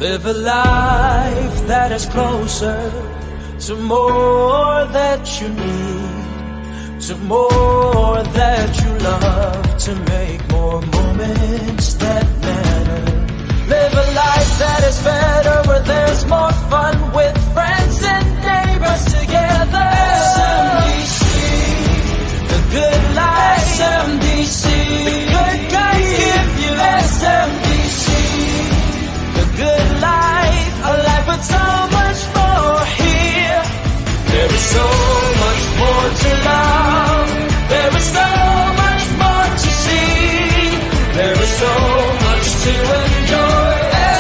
Live a life that is closer to more that you need, to more that you love, to make more moments that matter. Live a life that is better, where there's more fun with friends and neighbors together. SMDC, the good life. SMDC, the good guys give you. SMDC, the good life, a life with so much more here. There is so much more to love. There is so much more to see. There is so much to enjoy.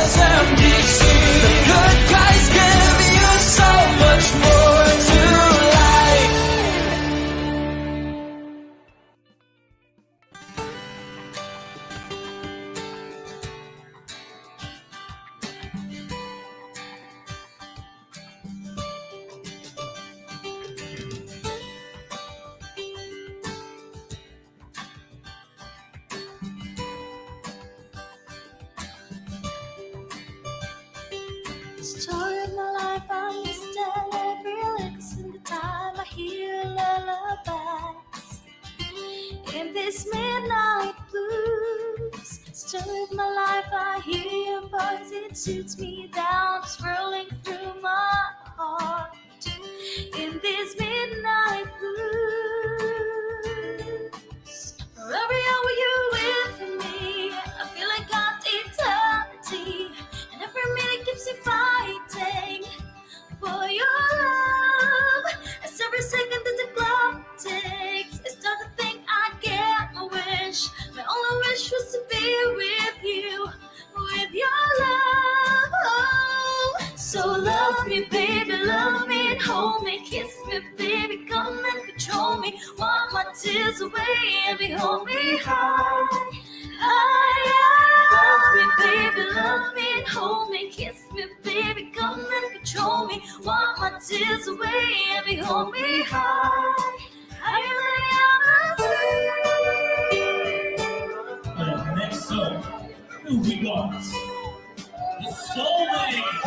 SMDC, the good guys give you so much more to life. Story of my life, I understand every listen the time I hear lullabies in this midnight blues. Story of my life, I hear your voice, it shoots me down, swirling through my heart in this midnight blues. For every hour you're with me, I feel like I've eternity. Every minute keeps me fighting for your love. As every second that the clock ticks, I start to think I get my wish. My only wish was to be with you, with your love. Oh, so love me, baby, love me and hold me. Kiss me, baby, come and control me. Wipe my tears away and behold me high. Love me, baby, love me and hold me. Kiss me, baby, come and control me. Wipe my tears away and behold me high. Higher than ever. Next song, who we got? The Soulmates.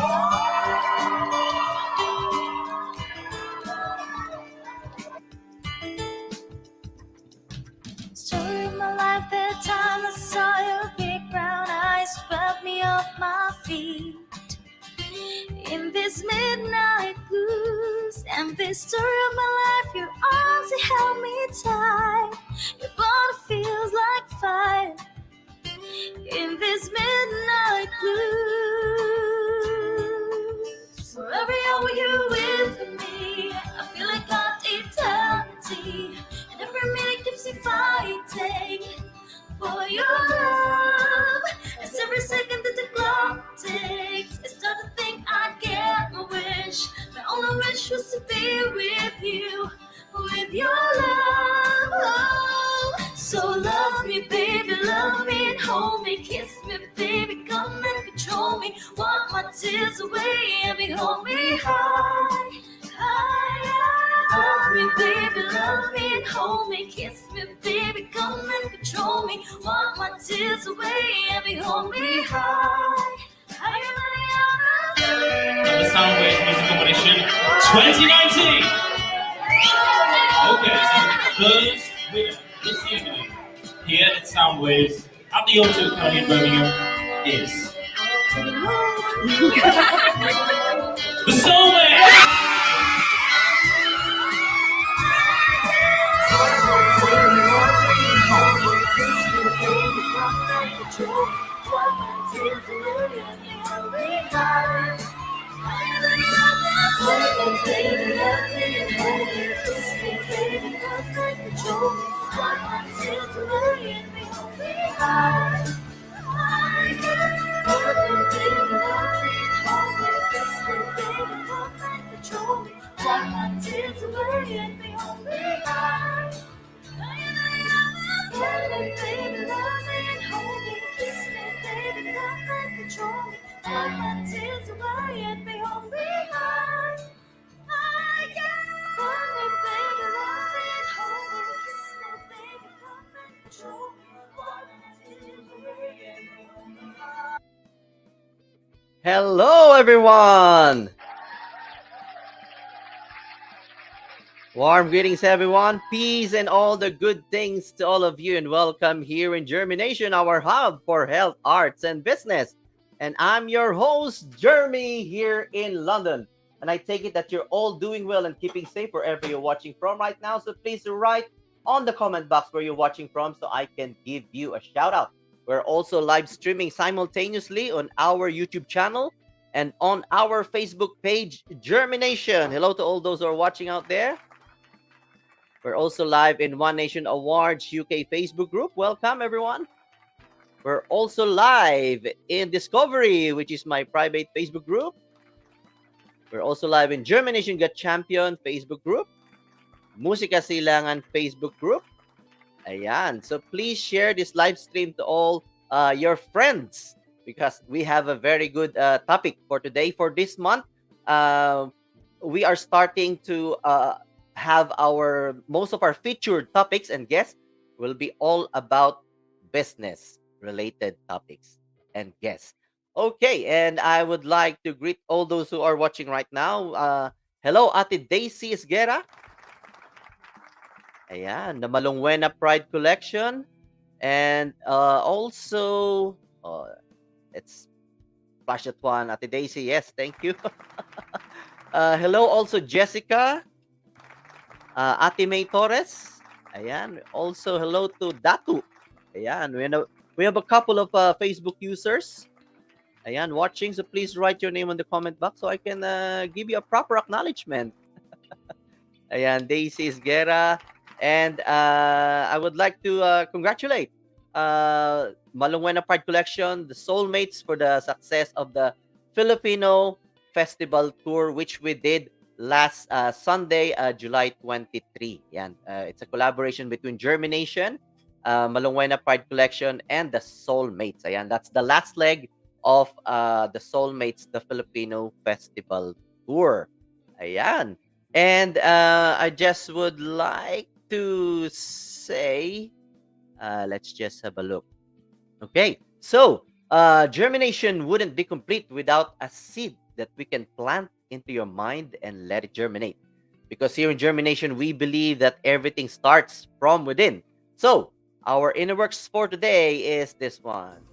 Story of my life, the time I saw your big brown eyes swept me off my feet in this midnight blues. And this story of my life, your arms, they held me tight. Your body feels like fire in this midnight blues. For every hour you're with me, I feel like I've eternity. And every minute keeps me fighting for your love. As every second that the clock ticks, I start to think I get my wish. My only wish was to be with you, with your love. Oh, so love me, baby, love me and hold me. Kiss me, baby, come and control me. Wipe my tears away and behold me high. Love me, baby, love me and hold me. Kiss me, baby, come and control me. Wipe my tears away and behold me high. The Soundwaves Music Competition 2019. Okay, so the first winner this evening here at Soundwaves at the O2 County in Birmingham is the Soulmates. Hello, everyone! Warm greetings, everyone. Peace and all the good things to all of you, and welcome here in JhermiNATION, our hub for health, arts, and business. And I'm your host, Jeremy, here in London. And I take it that you're all doing well and keeping safe wherever you're watching from right now. So please write on the comment box where you're watching from so I can give you a shout out. We're also live streaming simultaneously on our YouTube channel and on our Facebook page, JhermiNATION. Hello to all those who are watching out there. We're also live in One Nation Awards UK Facebook group. Welcome, everyone. We're also live in Discovery, which is my private Facebook group. We're also live in JhermiNATION Got Champion Facebook group, Musika Silangan Facebook group. Ayan. So please share this live stream to all your friends because we have a very good topic for today. For this month, we are starting to have most of our featured topics and guests will be all about business related topics and guests. Okay, and I would like to greet all those who are watching right now. Hello, Ate Daisy Esguera. Ayan, the Malungwena Pride Collection. And also, it's flash that one, Ate Daisy. Yes, thank you. Hello, also Jessica. Ate May Torres. Ayan. Also, hello to Datu. Ayan. We have a couple of Facebook users. Ayan, watching. So please write your name on the comment box so I can give you a proper acknowledgement. Ayan, Daisy Esguera. And I would like to congratulate Malungwena Pride Collection, the Soulmates, for the success of the Filipino Festival Tour, which we did last Sunday, July 23. Yan. It's a collaboration between JhermiNATION, Malungwena Pride Collection, and the Soulmates. Ayan, that's the last leg of the Soulmates, the Filipino Festival Tour. Ayan. And I just would like to say, let's just have a look. Okay, so JhermiNATION wouldn't be complete without a seed that we can plant into your mind and let it germinate. Because here in JhermiNATION, we believe that everything starts from within. So, our inner works for today is this one.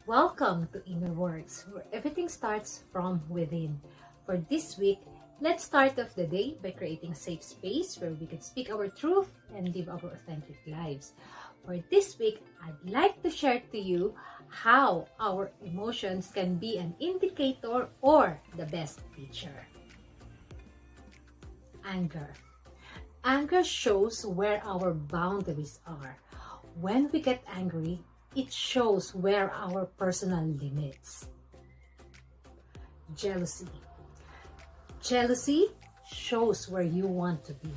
Welcome to Inner Works, where everything starts from within. For this week, let's start off the day by creating a safe space where we can speak our truth and live our authentic lives. For this week, I'd like to share to you how our emotions can be an indicator or the best teacher. Anger. Anger shows where our boundaries are. When we get angry, it shows where our personal limits. Jealousy. Jealousy shows where you want to be.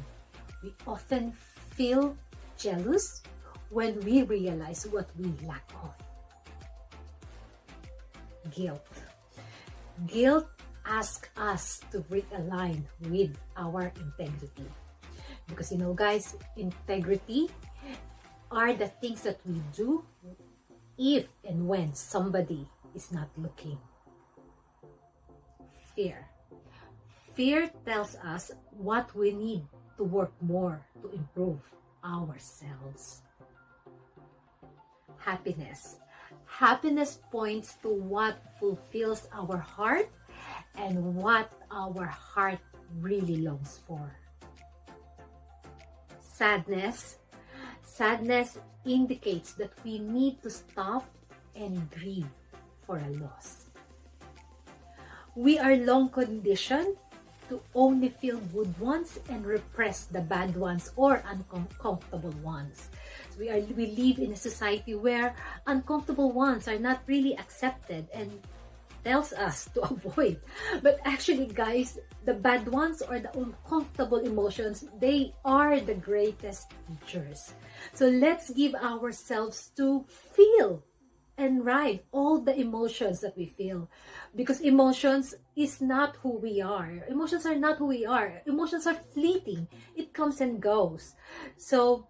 We often feel jealous when we realize what we lack of. Guilt. Guilt asks us to realign with our integrity. Because guys, integrity are the things that we do if and when somebody is not looking. Fear. Fear tells us what we need to work more to improve ourselves. Happiness. Happiness points to what fulfills our heart and what our heart really longs for. Sadness. Sadness indicates that we need to stop and grieve for a loss. We are long conditioned to only feel good ones and repress the bad ones or uncomfortable ones. So we live in a society where uncomfortable ones are not really accepted and tells us to avoid. But actually, guys, the bad ones or the uncomfortable emotions, they are the greatest teachers. So let's give ourselves to feel and ride all the emotions that we feel, because emotions is not who we are. Emotions are not who we are. Emotions are fleeting. It comes and goes. So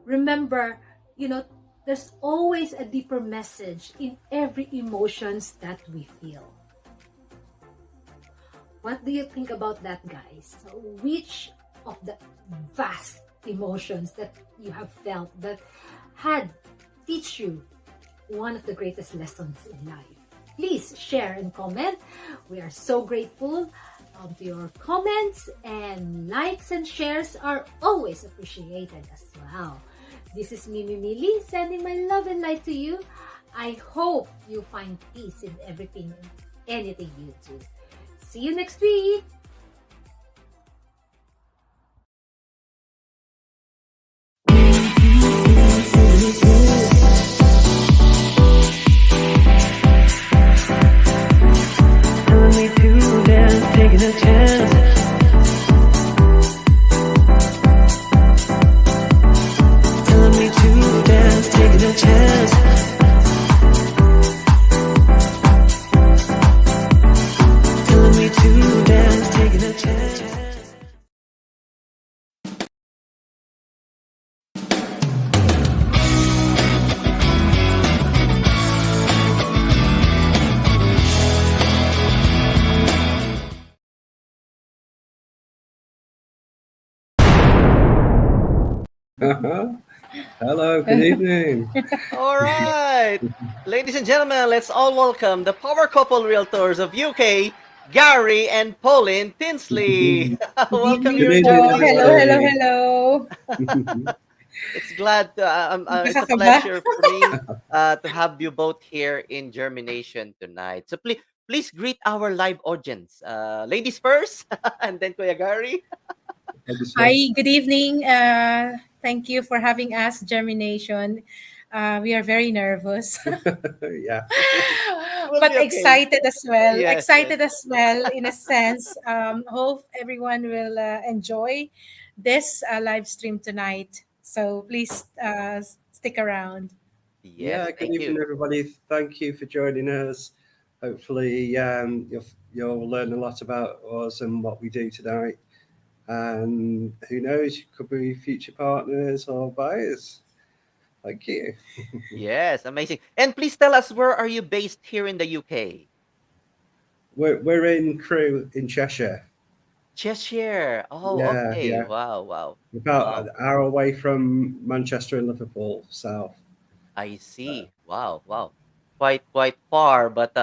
remember, the there's always a deeper message in every emotions that we feel. What do you think about that, guys? So which of the vast emotions that you have felt that had teach you one of the greatest lessons in life? Please share and comment. We are so grateful to your comments, and likes and shares are always appreciated as well. This is Mimi Mili sending my love and light to you. I hope you find peace in everything and anything you do. See you next week. Telling me to dance, taking a chance. Telling me to dance, taking a chance. Telling me to dance, taking a chance. Hello, good evening. All right. Ladies and gentlemen, let's all welcome the power couple realtors of UK, Gary and Pauline Tinsley. Good Welcome evening Good here, evening, po. gentlemen. Hello, hello, everybody. hello. It's glad to, it's a Nakakaba. pleasure for me to have you both here in Germination tonight. So please greet our live audience. Ladies first, and then Kuya Gary. Ladies Hi, first. good evening. Thank you for having us, Germination. We are very nervous, Yeah. We'll but be okay. excited as well. Yes, yes. Excited as well, in a sense. Hope everyone will enjoy this live stream tonight. So please stick around. Yes, Yeah, good thank you. evening, everybody. Thank you for joining us. Hopefully, you'll learn a lot about us and what we do tonight. And who knows, you could be future partners or buyers. Thank you. Yes, amazing. And please tell us, where are you based here in the UK? We're in Crewe in Cheshire. Cheshire. Oh, Yeah, okay. yeah. Wow, wow. About Wow. an hour away from Manchester and Liverpool, south. I see. Wow, wow. Quite far, but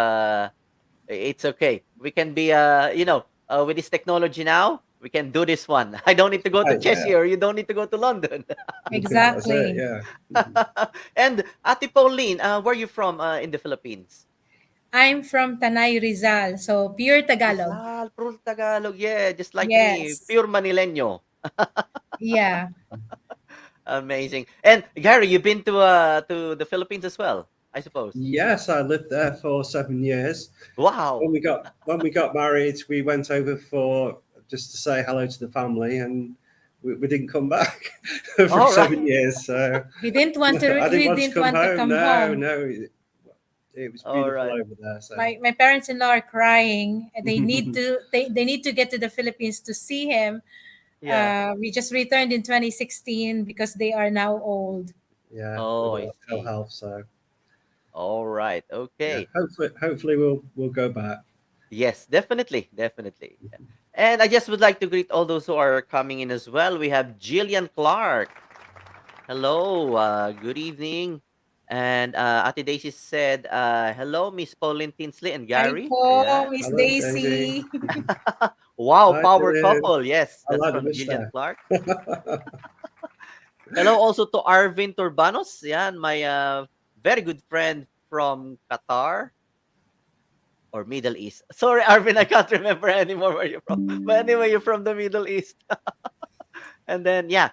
it's okay. We can be with this technology now, we can do this one. I don't need to go to Right, yeah. Cheshire. You don't need to go to London. That's it, Exactly. yeah. And Ate Pauline, where are you from in the Philippines? I'm from Tanay, Rizal. So pure Tagalog. Rizal, puro Tagalog. Yeah, just like me, Yes. pure Manileño. Yeah. Amazing. And Gary, you've been to the Philippines as well, I suppose. Yes, I lived there for 7 years. Wow. When we got married, we went over for just to say hello to the family, and we didn't come back for All right. 7 years. So He didn't want to. I didn't He want to didn't come want to home. come No, home. no, it was All beautiful right. over there. So My parents-in-law are crying. They need to get to the Philippines to see him. Yeah. We just returned in 2016 because they are now old. yeah, with Oh, I ill see. health. So All right. yeah, Okay. hopefully we'll go back. Yes, definitely, definitely. Yeah. And I just would like to greet all those who are coming in as well. We have Jillian Clark. Hello, good evening. And Ate Daisy said, hello, Miss Pauline Tinsley and Hi Gary. po, Ayan. Miss Hello, Daisy. Daisy. Wow, Hi, power Julian. couple. Yes, I that's like the from Jillian mister. Clark. Hello also to Arvin Turbanos. Yan, my very good friend from Qatar or Middle East. Sorry, Arvin, I can't remember anymore where you're from. But anyway, you're from the Middle East. And then, yeah,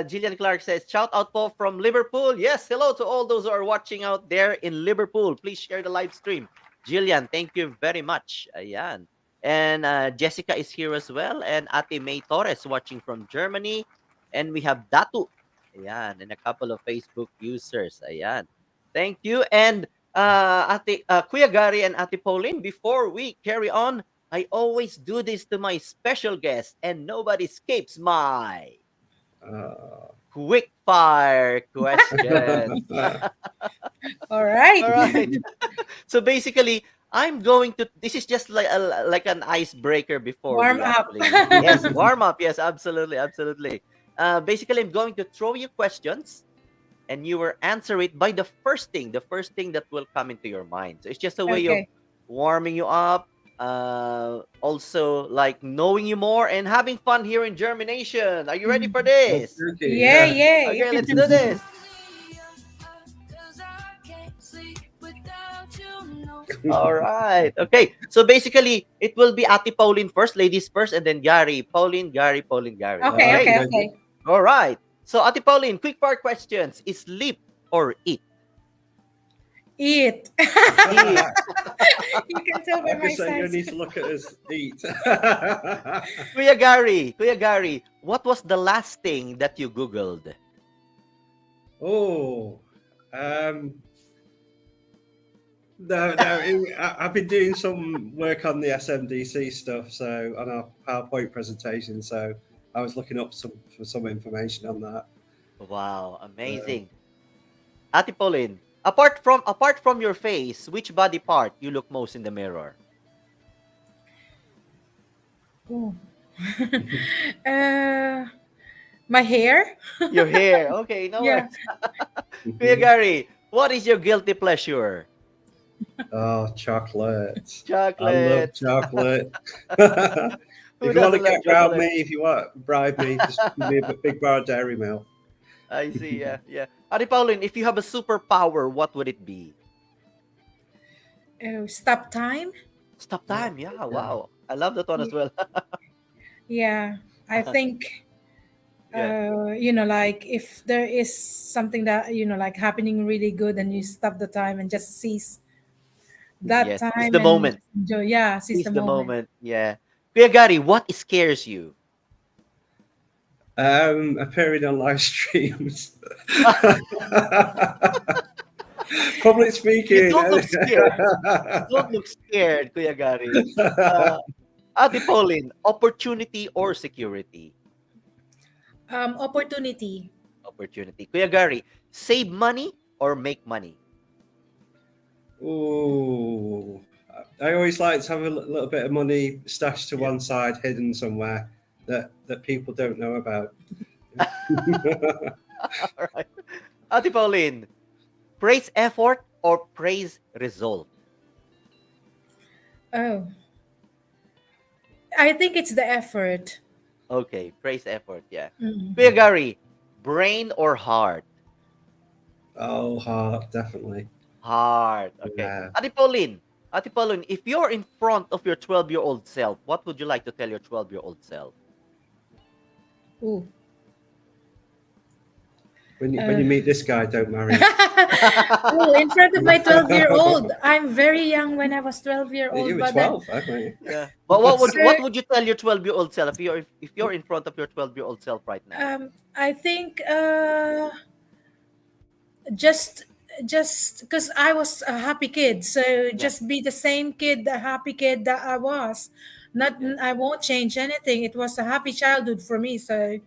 Gillian Clark says, shout out po from Liverpool. Yes, hello to all those who are watching out there in Liverpool. Please share the live stream. Gillian, thank you very much. Ayan. And Jessica is here as well. And Ate May Torres watching from Germany. And we have Datu. Ayan. And a couple of Facebook users. Ayan. Thank you. And Kuya Gary and Ate Pauline, before we carry on, I always do this to my special guest, and nobody escapes my Uh, quick fire question. All right. All right. So basically, I'm going to. This is just like an icebreaker before Warm we up. actually. Yes, warm up. Yes, absolutely, absolutely. Basically, I'm going to throw you questions, and you will answer it by the first thing that will come into your mind. So it's just a way of Okay. warming you up. Also like knowing you more and having fun here in Germination. Are you ready for this? Okay, Yeah, yeah. yay. Okay, let's do this. All right. Okay. So basically, it will be Ate Pauline first, ladies first, and then Gary. Pauline, Gary, Pauline, Gary. Okay, Okay. okay, okay. All right. So Ate Pauline, quick fire questions. Is sleep or eat? Eat. Eat. You can tell by Like I my say, you size. need to look at us eat. Kuya Gary, what was the last thing that you Googled? Oh, no. I've been doing some work on the SMDC stuff, so on our PowerPoint presentation. So I was looking up for some information on that. Wow, amazing. Ate Pauline, apart from your face, which body part you look most in the mirror? Ooh. My hair. Your hair. Okay, no Yeah. worries. Kuya Gary, what is your guilty pleasure? Oh, chocolate! I Chocolate. love chocolate. Who If you want doesn't to love get around chocolate? me, if you want to bribe me, just give me a big bar of Dairy Milk. I see, yeah, yeah. Ate Pauline, if you have a superpower, what would it be? Oh, stop time. Stop time. Yeah, wow. I love that one as well. Yeah, I think Yeah. like if there is something that like happening really good, and you stop the time and just seize that Yes, it's time the and moment. enjoy. Yeah, seize Seize the the moment. moment. Yeah. Kuya Gary, what scares you? Appearing on live streams. Public You speaking. don't look scared. Don't look scared, Kuya Gary. Ate Pauline, opportunity or security? Opportunity. Opportunity. Kuya Gary, save money or make money? Ooh, I always like to have a little bit of money stashed to one side, hidden somewhere that people don't know about. All right. Ate Pauline, praise effort or praise result? Oh, I think it's the effort. Okay, praise effort, yeah. Mm. Kuya Gary, brain or heart? Oh, heart, definitely. Heart. Okay. Yeah. Ate Pauline, if you're in front of your 12-year-old self, what would you like to tell your 12-year-old self? Ooh. When you meet this guy, don't marry. Oh, in front of my 12-year-old. I'm very young when I was 12-year-old. You were but then 12, I think. Yeah. But what So- would you tell your 12-year-old self if you're in front of your 12-year-old self right now? I think just because I was a happy kid, so just be the same kid, the happy kid that I was. Not I won't change anything. It was a happy childhood for me. So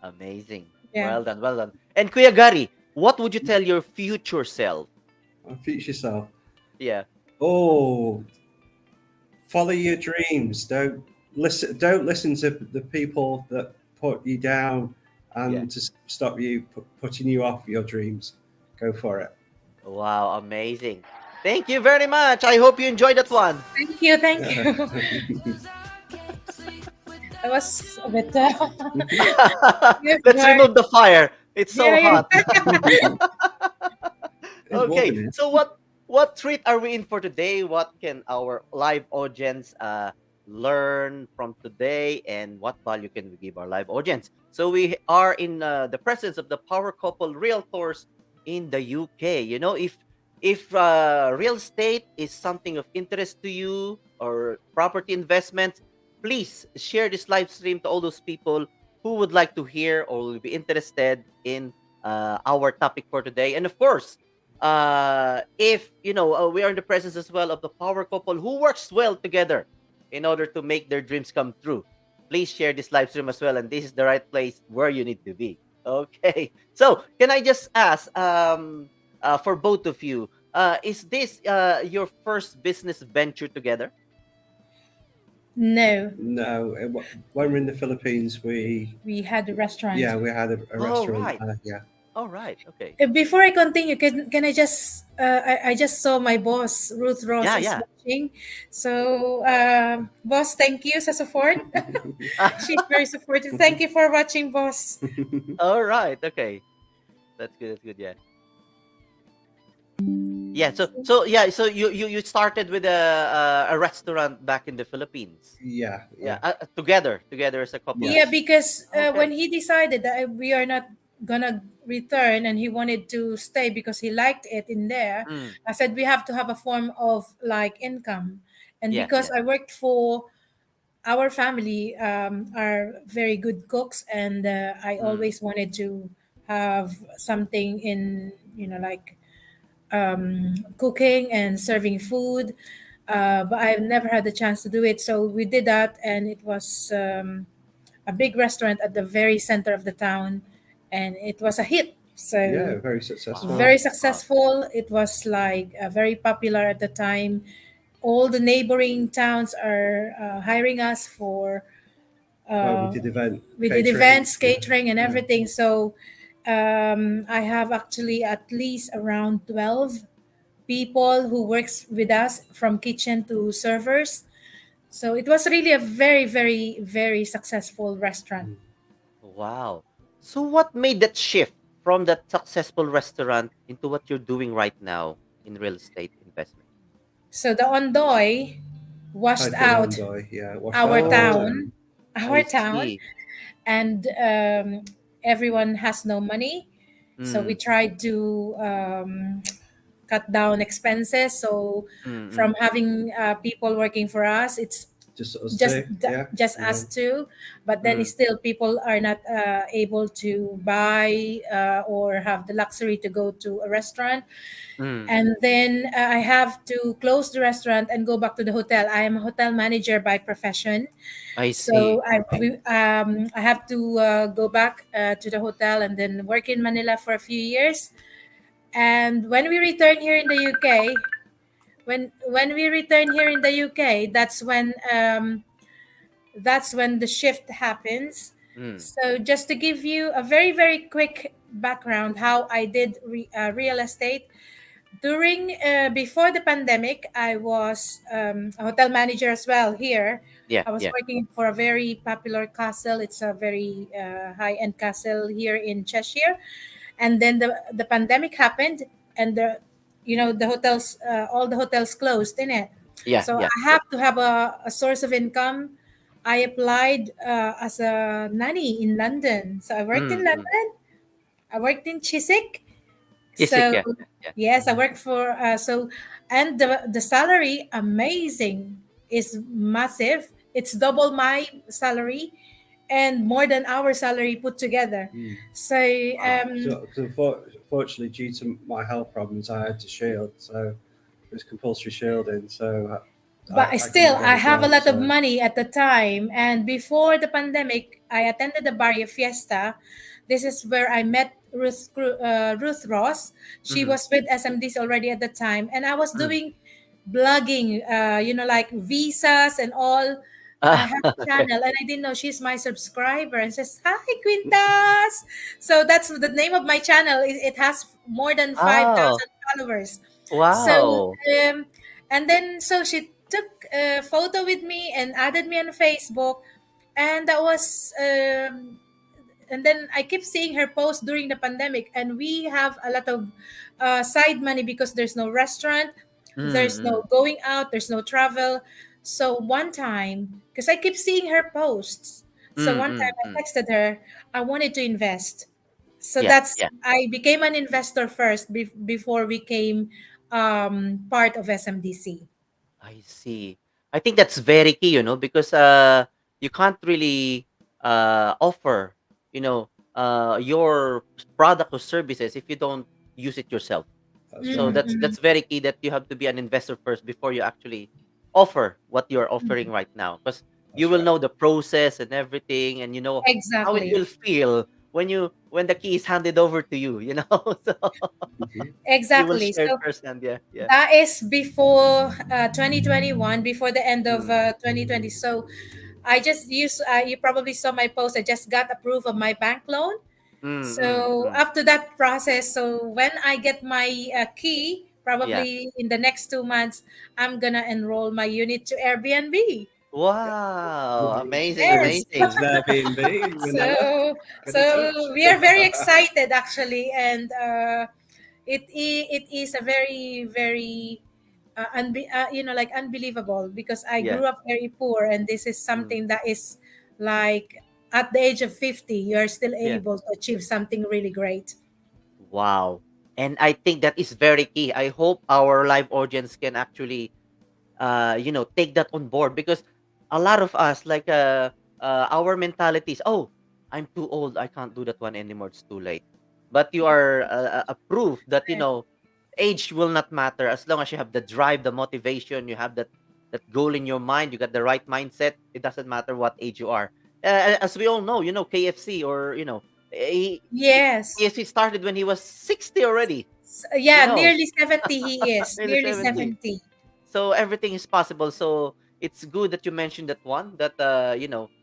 Amazing. Yeah. Well done, well done. And Kuya Gary, what would you tell your future self? Future self. Yeah. Oh, follow your dreams. Don't listen to the people that put you down and to stop you putting you off your dreams. Go for it. Wow, amazing. Thank you very much. I hope you enjoyed that one. thank you. I was a bit. Let's remove the fire. It's so Yeah. hot. Okay, so what treat are we in for today? What can our live audience learn from today, and what value can we give our live audience? So we are in the presence of the power couple realtors in the UK. You know, if real estate is something of interest to you or property investment, please share this live stream to all those people who would like to hear or will be interested in our topic for today. And of course, if we are in the presence as well of the power couple who works well together in order to make their dreams come true, please share this live stream as well. And this is the right place where you need to be. Okay. So, can I just ask, for both of you, is this your first business venture together? No, No, when we're in the Philippines, we had a restaurant. we had a Oh, restaurant. right. Yeah. All right. Okay. Before I continue, can I just I just saw my boss Ruth Ross Yeah, is yeah. watching. So boss, thank you sa support. She's very supportive. Thank you for watching, boss. All right. Okay. That's good. That's good. Yeah. Yeah. So yeah. So you started with a restaurant back in the Philippines. Yeah, Yeah. yeah. Together as a couple. Yeah, Yes. because when Okay. he decided that we are not gonna return and he wanted to stay because he liked it in there, Mm. I said we have to have a form of like income. And Yeah. because Yeah. I worked for our family are very good cooks, and I Mm. always wanted to have something in, like cooking and serving food. But I've never had the chance to do it. So we did that, and it was a big restaurant at the very center of the town, and it was a hit. Yeah, So very successful. very Wow. Wow. successful. It was like very popular at the time. All the neighboring towns are hiring us for. Well, we Uh, did event we did catering. events, catering, and Yeah. everything. So I have actually at least around 12 people who works with us from kitchen to servers. So it was really a very, very, very successful restaurant. Wow. So what made that shift from that successful restaurant into what you're doing right now in real estate investment? So the Ondoy washed Typhoon out Ondoy, yeah, washed out our the whole Oh, town. town, I our town, see. and everyone has no money. So we Mm, tried to cut down expenses. So mm, from mm, having people working for us, it's Just us just two, yeah, us yeah. two, but then mm, still people are not able to buy or have the luxury to go to a restaurant. mm. And then I have to close the restaurant and go back to the hotel. I am a hotel manager by profession. I see. So I have to go back to the hotel and then work in Manila for a few years. And when we return here in the UK, when we return here in the UK, that's when the shift happens. Mm, So just to give you a very very quick background how I did real estate during before the pandemic, I was a hotel manager as well here. yeah, I was yeah. working for a very popular castle. It's a very high end castle here in Cheshire. And then the pandemic happened, and the hotels, all the hotels closed in it. Yeah, So yeah, I yeah. have to have a source of income. I applied as a nanny in London. So I worked in Mm, mm. London. I worked in Chiswick. Isik, So yeah, yeah, yeah. yes, I work for and the salary amazing, is massive. It's double my salary and more than our salary put together. Mm. So Wow. Unfortunately, due to my health problems, I had to shield, so it was compulsory shielding. So but I still couldn't get I a have a job. lot of So money at the time. And before the pandemic, I attended the Barrio Fiesta. This is where I met Ruth Ross. She Mm-hmm. was with SMDs already at the time, and I was Mm. doing blogging, like visas and all. I Ah, have a okay. channel, and I didn't know she's my subscriber, and says, "Hi, Quintas." So that's the name of my channel. It has more than five Oh, thousand followers. So wow. and then so she took a photo with me and added me on Facebook, and that was and then I keep seeing her post during the pandemic, and we have a lot of side money because there's no restaurant, Mm, there's no mm, going out, there's no travel. So one time, because I keep seeing her posts, so mm, one time mm, I mm. texted her, I wanted to invest. So Yeah, that's yeah. I became an investor first before we came part of SMDC. I see. I think that's very key, because you can't really offer, your product or services if you don't use it yourself. that's So right. Mm-mm-mm. that's very key that you have to be an investor first before you actually offer what you're offering right now, because you That's will right. know the process and everything, and you know how it Exactly. will feel when you when the key is handed over to you, you know. So Mhm. you will Exactly. share it So firsthand. Yeah, yeah, that is before 2021, before the end of mm, 2020. So I just used, you probably saw my post. I just got approved of my bank loan. mm, mm, So mm. after that process, so when I get my key, Yeah. probably in the next 2 months, I'm gonna enroll my unit to Airbnb. Wow, amazing, Yes. It's amazing. an Airbnb, Manila. So Get in touch. we are very excited actually, and it is a very very like unbelievable, because I Yeah. grew up very poor, and this is Mm, something that is like at the age of 50 you're still yeah. able to achieve something really great. Wow. And I think that is very key. I hope our live audience can actually take that on board, because a lot of us, like our mentality is, oh, I'm too old, I can't do that one anymore, it's too late. But you are a proof that, age will not matter, as long as you have the drive, the motivation, you have that goal in your mind, you got the right mindset. It doesn't matter what age you are. As we all know, KFC, or Yes. KFC started when he was 60 already, you Yeah, know nearly 70 he is. nearly Nearly 70. 70. So everything is possible. So it's good that you mentioned that one, that to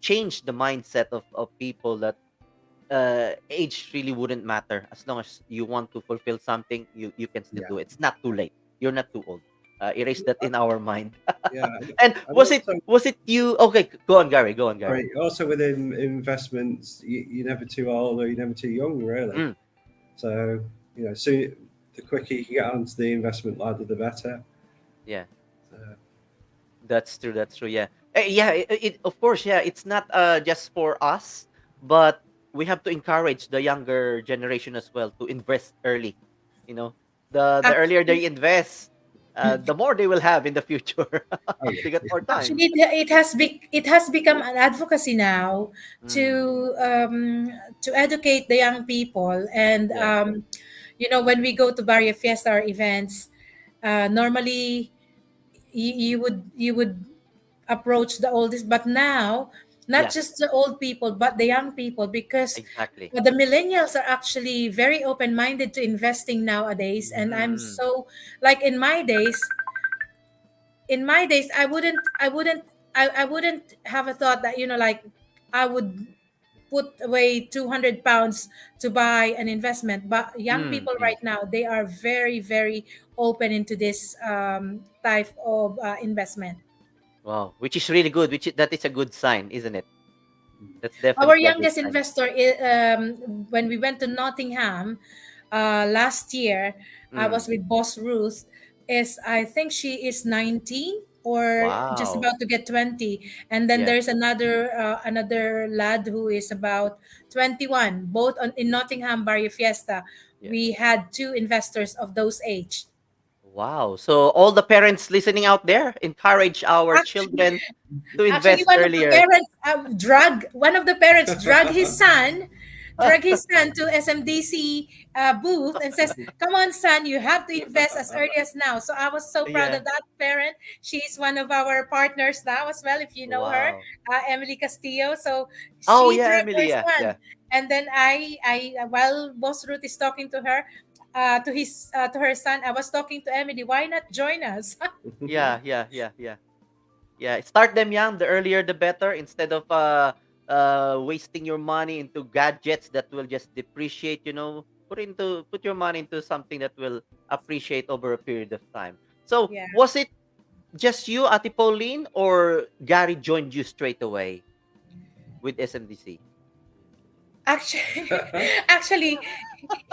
change the mindset of people, that age really wouldn't matter. As long as you want to fulfill something, you can still Yeah, do it. It's not too late. You're not too old. Erase that in our mind. yeah. And And was it you? Okay, go on, Gary. Go on, Gary. sorry, also within investments, you're never too old or you're never too young, really. Mm, So, so the quicker you can get onto the investment ladder, the better. yeah. So, That's true. That's true. Yeah. Yeah. Of course. Yeah. It's not just for us, but we have to encourage the younger generation as well to invest early. You know, the earlier Actually, they invest, the more they will have in the future. oh They got yeah, more time. it has become an advocacy now Mm, to educate the young people, and yeah. when we go to Barrio Fiesta or events, normally you would approach the oldest, but now not Yeah. just the old people but the young people, because Exactly. the millennials are actually very open-minded to investing nowadays. And I'm Mm, so, like, in my days I wouldn't have a thought that, like, I would put away 200 pounds to buy an investment. But young mm, people mm. right now, they are very very open into this type of investment. Wow. Which is really good. That is a good sign, isn't it? That's Our definitely a good youngest sign. investor, when we went to Nottingham last year, I was Mm, with Boss Ruth. I think she is 19 or just wow. about to get 20, and then Yeah. there's another lad who is about 21. Both in Nottingham Barrio Fiesta, Yeah. we had two investors of those age. Wow. So all the parents listening out there, encourage our Actually, children to Actually, invest earlier. one of the parents drug his son to SMDC booth and says, "Come on, son, you have to invest as early as now." So I was so proud Yeah. of that parent. She's one of our partners now as well, if you know her, Wow. Emily Castillo. So Oh she yeah, dragged Emily. her Yeah, son, yeah, and then while Boss Ruth is talking to her, to her son, I was talking to Emily. Why not join us? yeah, yeah, yeah, yeah, yeah. Start them young. The earlier, the better. Instead of wasting your money into gadgets that will just depreciate. Put your money into something that will appreciate over a period of time. So Yeah. was it just you, Ate Pauline, or Gary joined you straight away with SMDC? Actually, actually,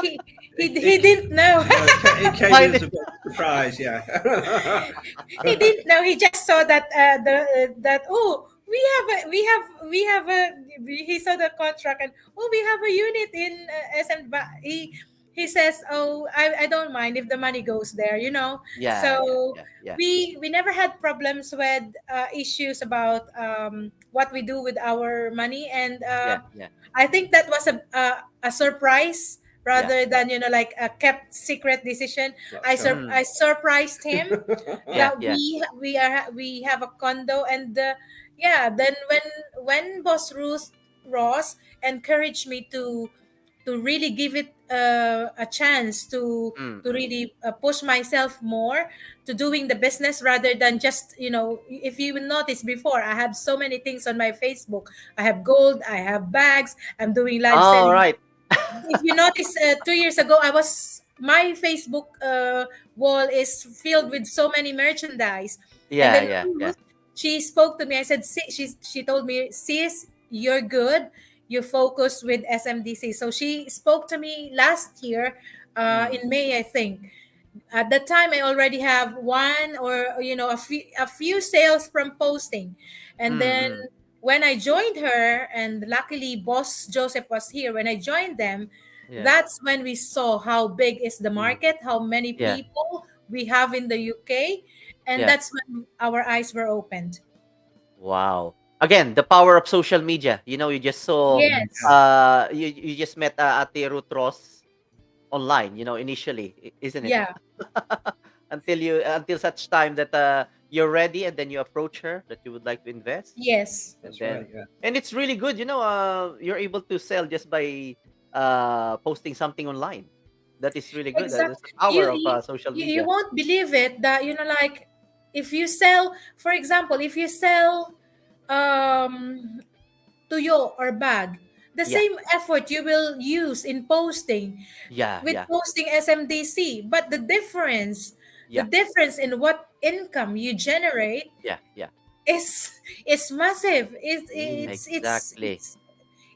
he didn't know. it came as a bit of a surprise, yeah. He didn't know. He just saw that that, oh, we have a he saw the contract, and, oh, we have a unit in SM. But he says, oh, I don't mind if the money goes there. Yeah, yeah, So yeah, yeah, we never had problems with issues about what we do with our money. And yeah, yeah, I think that was a surprise yeah. rather than, like a kept secret decision. That's right. Mm, I surprised him yeah, that yeah. we have a condo. And yeah, then when Boss Ruth Ross encouraged me to really give it a chance to Mm. really push myself more to doing the business rather than just, if you notice, before I have so many things on my Facebook. I have gold, I have bags, I'm doing live All selling. right. If you notice, 2 years ago, my Facebook wall is filled with so many merchandise. And Yeah, then yeah, yeah. Ruth, she spoke to me. I said, she told me, sis, you're good. You focus with SMDC. So she spoke to me last year, Mm. in May, I think. At that time, I already have one, or a few sales from posting. And Mm, then mm. when I joined her, and luckily boss Joseph was here when I joined them, Yeah. that's when we saw how big is the Mm. market, how many Yeah. people we have in the UK, and Yeah. that's when our eyes were opened. Wow. Again, the power of social media. You just saw Yes. you just met Ate Ruth Ross online, initially, isn't it? Yeah. Until such time that you're ready, and then you approach her that you would like to invest. Yes. And That's then right. Yeah. and it's really good, you're able to sell just by posting something online. That is really good. That's the Exactly. power of social You media. won't believe it that, like, if you sell, for example, if you sell um tuyo or bag, the Yeah. same effort you will use in posting Yeah, with yeah, posting SMDC, but the yeah, difference in what income you generate yeah, yeah. is massive. Mm. Exactly.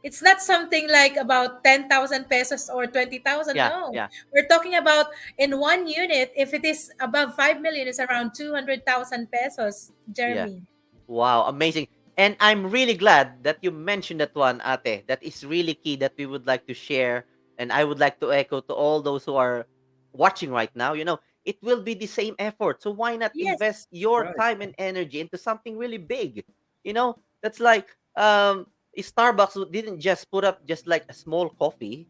It's not something like about 10,000 pesos or 20,000. Yeah, No, yeah, we're talking about, in one unit, if it is above 5 million, it's around 200,000 pesos, yeah. Jeremy. Wow, amazing. And I'm really glad that you mentioned that one, Ate. That is really key that we would like to share. And I would like to echo to all those who are watching right now. It will be the same effort. So why not Yes. invest your Right. time and energy into something really big? That's like Starbucks didn't just put up just like a small coffee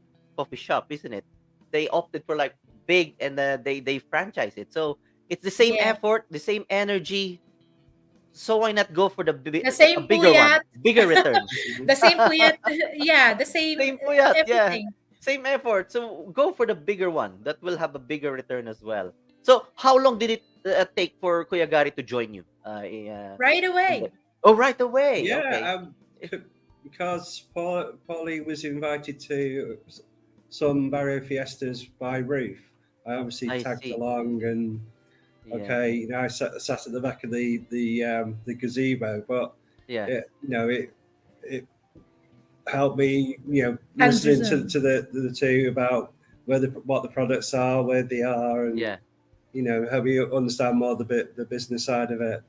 shop, isn't it? They opted for like big, and they franchise it. So it's the same Yeah. effort, the same energy, so why not go for The a same bigger one, puyat, bigger return? the same puyat, yeah, the same Same puyat, yeah. everything. Same effort. So go for the bigger one. That will have a bigger return as well. So how long did it take for Kuya Gary to join you? Right In the away. Oh, right away. Okay. Yeah. Because Pauline was invited to some Barrio Fiestas by Ruth. I obviously I tagged see. along, and Yeah. okay, I sat at the back of the gazebo, but Yeah. it helped me, listening Understand. to the two about what the products are, where they are, and Yeah. help me understand more the business side of it.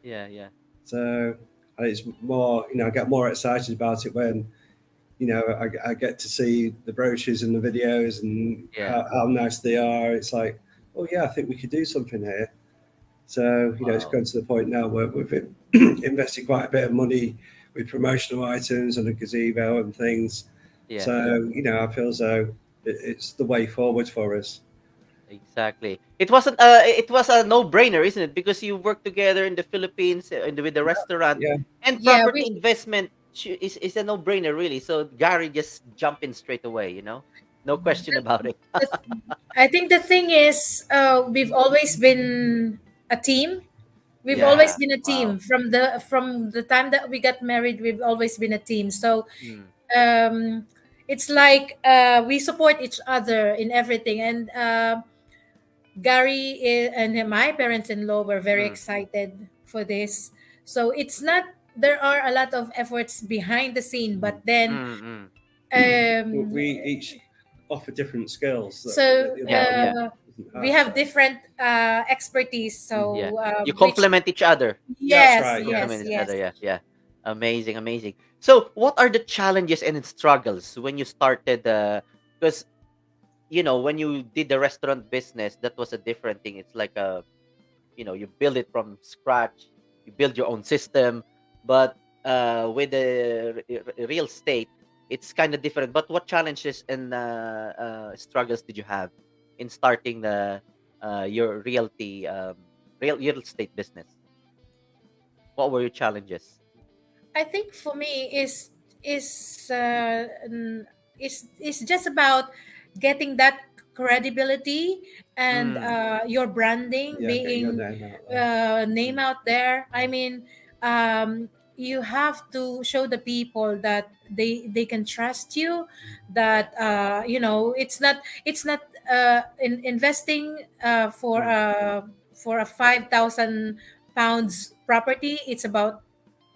Yeah. Yeah. So, and it's more, I get more excited about it when I get to see the brochures and the videos and Yeah. how nice they are. It's like, oh yeah, I think we could do something here. So, it's Wow. gone to the point now where we've invested quite a bit of money with promotional items and a gazebo and things. Yeah. So, Yeah. I feel as though it's the way forward for us. Exactly. It was a no-brainer, isn't it? Because you work together in the Philippines, with the restaurant, Yeah, and Yeah, property we investment is a no-brainer, really. So Gary just jump in straight away. No question about it. the, I think the thing is, we've always been a team. We've always Yeah. been a Wow. team from the time that we got married. We've always been a team. So Mm. um, it's like, we support each other in everything. And and my parents-in-law were very Mm. excited for this. So it's not, there are a lot of efforts behind the scene, but then Mm. Mm. um, we each offer different skills that so the other Yeah. one Yeah. doesn't we have. have So, different expertise. Yeah. So You which complement each other. yeah, that's yes, right. You Yeah. yes, complement each yes. other. Yeah. Yeah. Amazing. Amazing. So, what are the challenges and struggles when you started? Because when you did the restaurant business, that was a different thing. It's like you build it from scratch, you build your own system, but with the real estate, it's kind of different. But what challenges and struggles did you have in starting the your real estate business? What were your challenges? I think for me is is is just about getting that credibility and Mm. your branding Yeah, get your being name out there. name out there. I mean, you have to show the people that they can trust you, that it's not investing for a 5,000 pounds property. It's about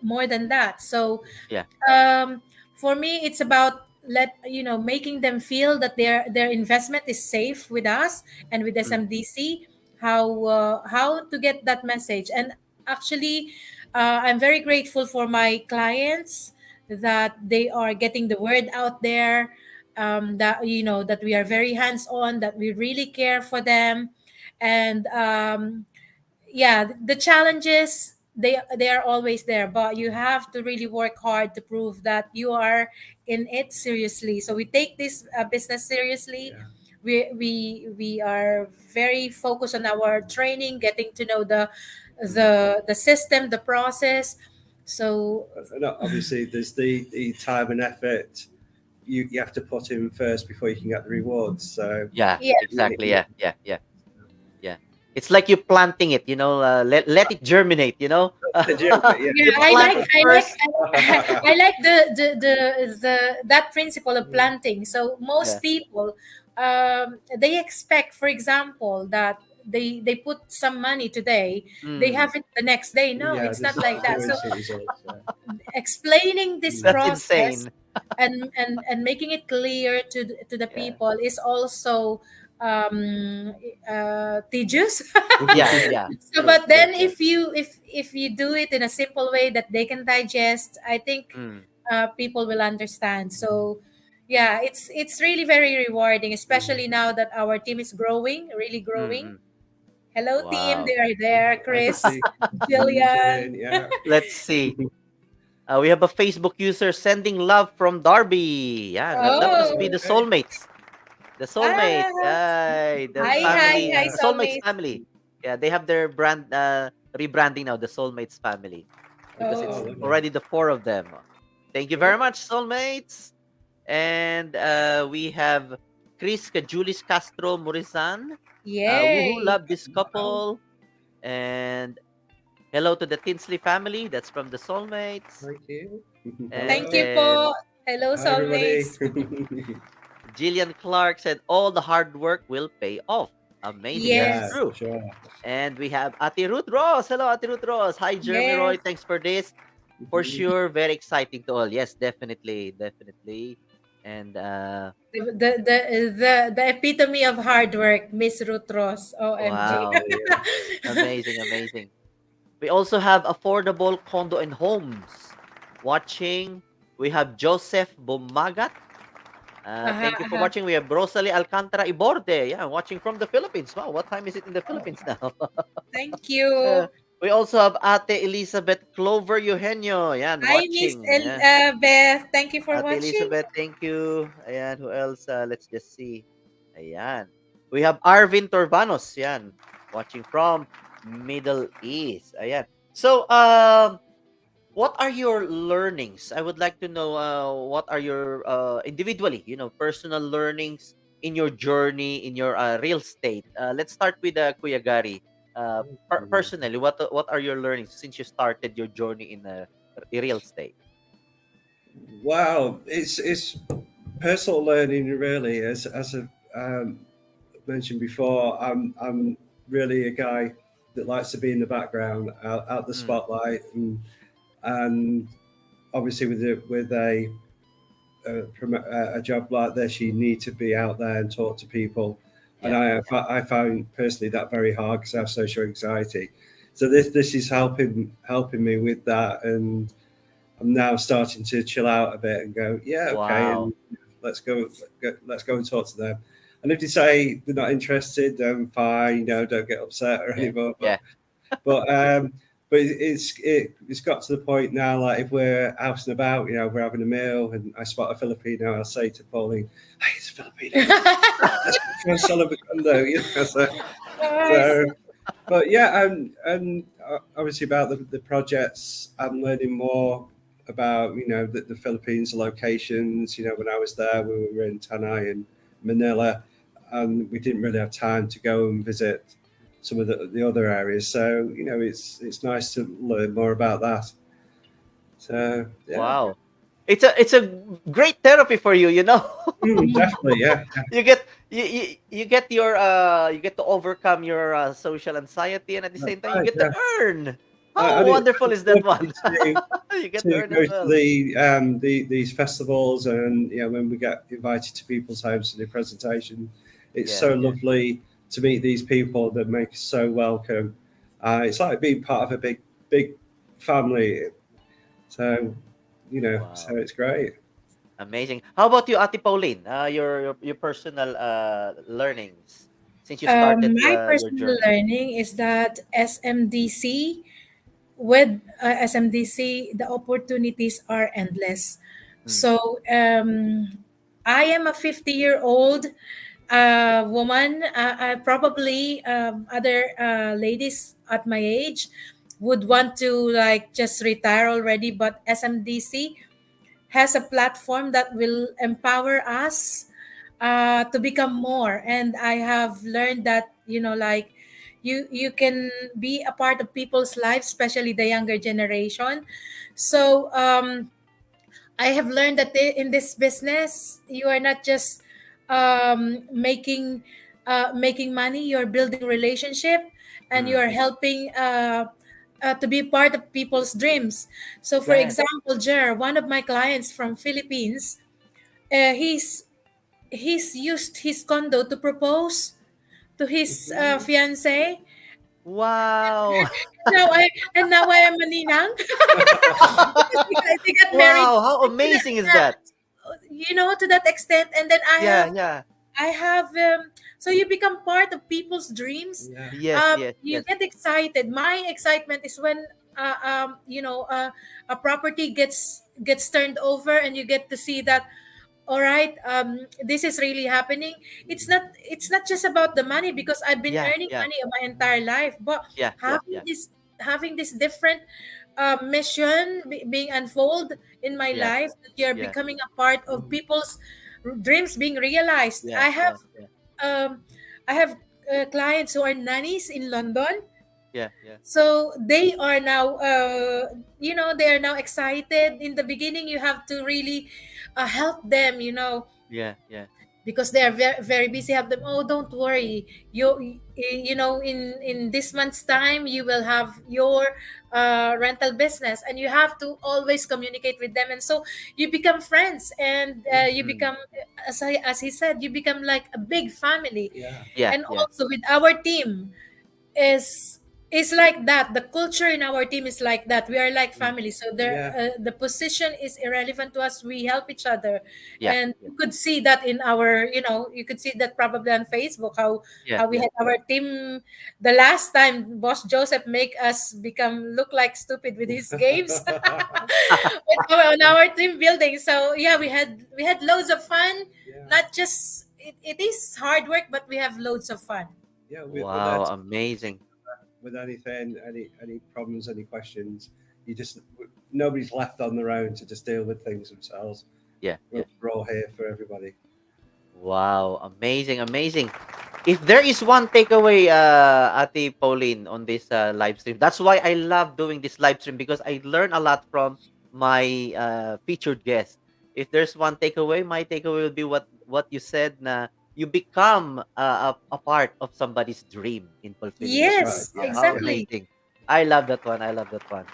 more than that. So Yeah. um, for me, it's about making them feel that their investment is safe with us and with Mm. SMDC. How to get that message? And actually, I'm very grateful for my clients that they are getting the word out there. That that we are very hands on, that we really care for them, and yeah, the challenges, they are always there, but you have to really work hard to prove that you are in it seriously. So we take this business seriously. Yeah. We are very focused on our training, getting to know the system, the process. So And obviously, there's the time and effort you have to put in first before you can get the rewards. So Yeah. yeah. Exactly. Yeah. Yeah. Yeah. Yeah. It's like you planting it. Let it germinate. yeah, Yeah, You plant it first. I like the that principle of Yeah. planting. So Yeah. most people, they expect, for example, that they put some money today, they Mm. have it the next day. No, yeah, it's not there's like that. no So instant results. explaining this That's process insane. and making it clear to the Yeah. people is also tedious. Yeah. Yeah. So True. but True. then if you do it in a simple way that they can digest, I think Mm. people will understand. So yeah, it's really very rewarding, especially now that our team is growing, really Mm. growing. Mm. Hello team, Wow. they are there, I can Chris, see Jillian. yeah. Let's see. We have a Facebook user sending love from Darby. Yeah, that must be Oh, the Okay. soulmates. The soulmates. ah, Yay. The hi, hi, family. hi, The soulmates soulmates. family. Yeah, they have their brand rebranding now, the soulmates family, because Oh, it's Oh, lovely. already the four of them. Thank you Yeah. very much, soulmates. And we have Chris Cajulis Castro Murizan. Woohoo, yay. love this Wow. couple. And hello to the Tinsley family. That's from the soulmates. Thank you. And Thank you Hello. po. then Hello, Hi, everybody. soulmates. Jillian Clark said, all the hard work will pay off. Amazing. That's Yeah, Yes, for true. sure. And we have Ate Ruth Ross. Hello, Ate Ruth Ross. Hi, Jeremy Roy. yes. Thanks for this. For sure, very exciting to all. Yes, definitely. Definitely. And The epitome of hard work, Miss Ruth Ross. OMG. wow. Oh, yeah. Amazing, amazing. We also have affordable condo and homes watching. We have Joseph Bumagat. Aha, Thank you for aha. watching. We have Rosalie Alcantara Iborde. Yeah, watching from the Philippines. Wow, what time is it in the Oh, Philippines now? Thank Uh, you. we also have Ate Elizabeth Clover Eugenio. Yan, Hi, Miss watching. Yeah. Beth. Thank you for Ate watching. Elizabeth, thank you. Ayan, who else? Let's just see. Ayan. We have Arvin Torbanos. Yan, watching from Middle East. Ayan. So, what are your learnings? I would like to know what are your individually, personal learnings in your journey in your real estate. Let's start with Kuya Gary. Personally, what are your learnings since you started your journey in real estate? wow, it's personal learning really. As I mentioned before, I'm really a guy that likes to be in the background, out the Mm, spotlight, and obviously with a job like this, you need to be out there and talk to people. And yeah, I found personally that very hard because I have social anxiety. So this is helping me with that, and I'm now starting to chill out a bit and go, yeah, okay, wow, and let's go and talk to them. And if they say they're not interested, then fine, don't get upset or yeah, anything. yeah, But it's got to the point now, like if we're out and about, we're having a meal and I spot a Filipino, I'll say to Pauline, "Hey, it's a Filipino. Let's go and sell a condo." Nice. So, but yeah, and obviously about the projects, I'm learning more about the Philippines locations. When I was there, we were in Tanay and Manila, and we didn't really have time to go and visit some of the other areas. So it's nice to learn more about that. So yeah. Wow. It's a great therapy for you, you know. Definitely, yeah. You get you get your you get to overcome your social anxiety, and at the That's same time you right, get to earn. I How mean, wonderful is that one? to, You get to to earn go as to well. these festivals, and when we get invited to people's homes to do presentation, it's Yeah, so yeah. lovely to meet these people that make us so welcome. It's like being part of a big family. So Wow. so it's great. Amazing. How about you, Ate Pauline? Your personal learnings since you started My your personal journey. learning is that SMDC, with SMDC, the opportunities are endless. Mm, So I am a 50-year-old woman. Probably other ladies at my age would want to like just retire already, but SMDC has a platform that will empower us to become more. And I have learned that like you can be a part of people's lives, especially the younger generation. So I have learned that in this business, you are not just making money. You're building relationship, and you mm. are helping to be part of people's dreams. So, for Yes. example, Jer, one of my clients from Philippines, he's used his condo to propose to his fiance. Wow. Now I am a ninang. Because they got married. Wow, how amazing is that? To that extent. And then Yeah, yeah. I have so you become part of people's dreams. Yeah. Yes, yes, You yes. get excited. My excitement is when a property gets turned over, and you get to see that, all right, this is really happening. It's not just about the money, because I've been Yeah, earning yeah, money my entire life, but yeah, yeah, yeah, having this different mission being unfold in my yeah, life, that you're yeah, becoming a part of people's dreams being realized. yeah, yeah, yeah, Um, I have clients who are nannies in London. yeah, yeah, So they are now, they are now excited. In the beginning, you have to really help them, yeah, yeah, because they are very, very busy. Have them, oh, don't worry, in this month's time you will have your rental business, and you have to always communicate with them. And so you become friends, and you mm, become, as he said, you become like a big family. Yeah. yeah, And yeah, also with our team, is like that. The culture in our team is like that. We are like mm, family. So Yeah. the position is irrelevant to us. We help each other. yeah, And yeah, you could see that in our, you could see that probably on Facebook, yeah, how we yeah. had our team. The last time Boss Joseph make us become look like stupid with his games on our team building. So yeah, we had loads of fun. Yeah. Not just it is hard work, but we have loads of fun. Yeah. With Wow, that, amazing. with anything, any problems, any questions, nobody's left on their own to just deal with things themselves. Yeah, yeah. We're all here for everybody. Wow, amazing, amazing. If there is one takeaway, Ate Pauline, on this live stream, that's why I love doing this live stream, because I learn a lot from my featured guest. If there's one takeaway, my takeaway will be what you said, na you become a part of somebody's dream in fulfilling their That's dream. right. Yes, Wow, Yeah. how Yeah. exactly. amazing. I love that one. I love that one.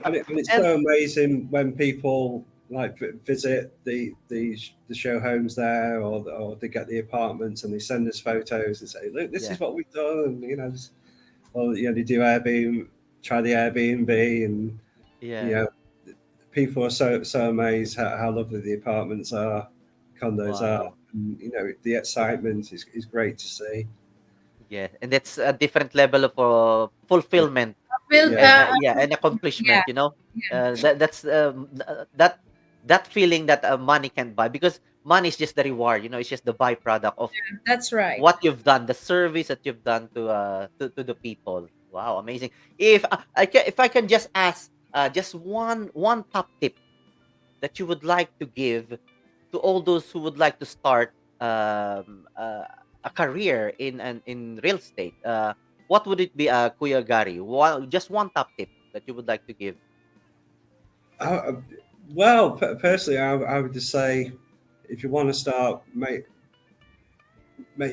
And it's And so amazing when people like visit the show homes there, or they get the apartments and they send us photos and say, look, this yeah, is what we've done. Or they do Airbnb, try the Airbnb, and you yeah. know people are so amazed how lovely the apartments are, condos are. Wow. And, the excitement is great to see. Yeah, and that's a different level of fulfillment Will Yeah. and yeah, and yeah, accomplishment. yeah, That feeling that money can't buy, because money is just the reward. It's just the byproduct of that's right. what you've done, the service that you've done to the people. Wow, amazing. If I can just ask just one top tip that you would like to give to all those who would like to start a career in real estate. What would it be, Kuya Gary? Just one top tip that you would like to give. Well, personally, I would just say, if you want to start, make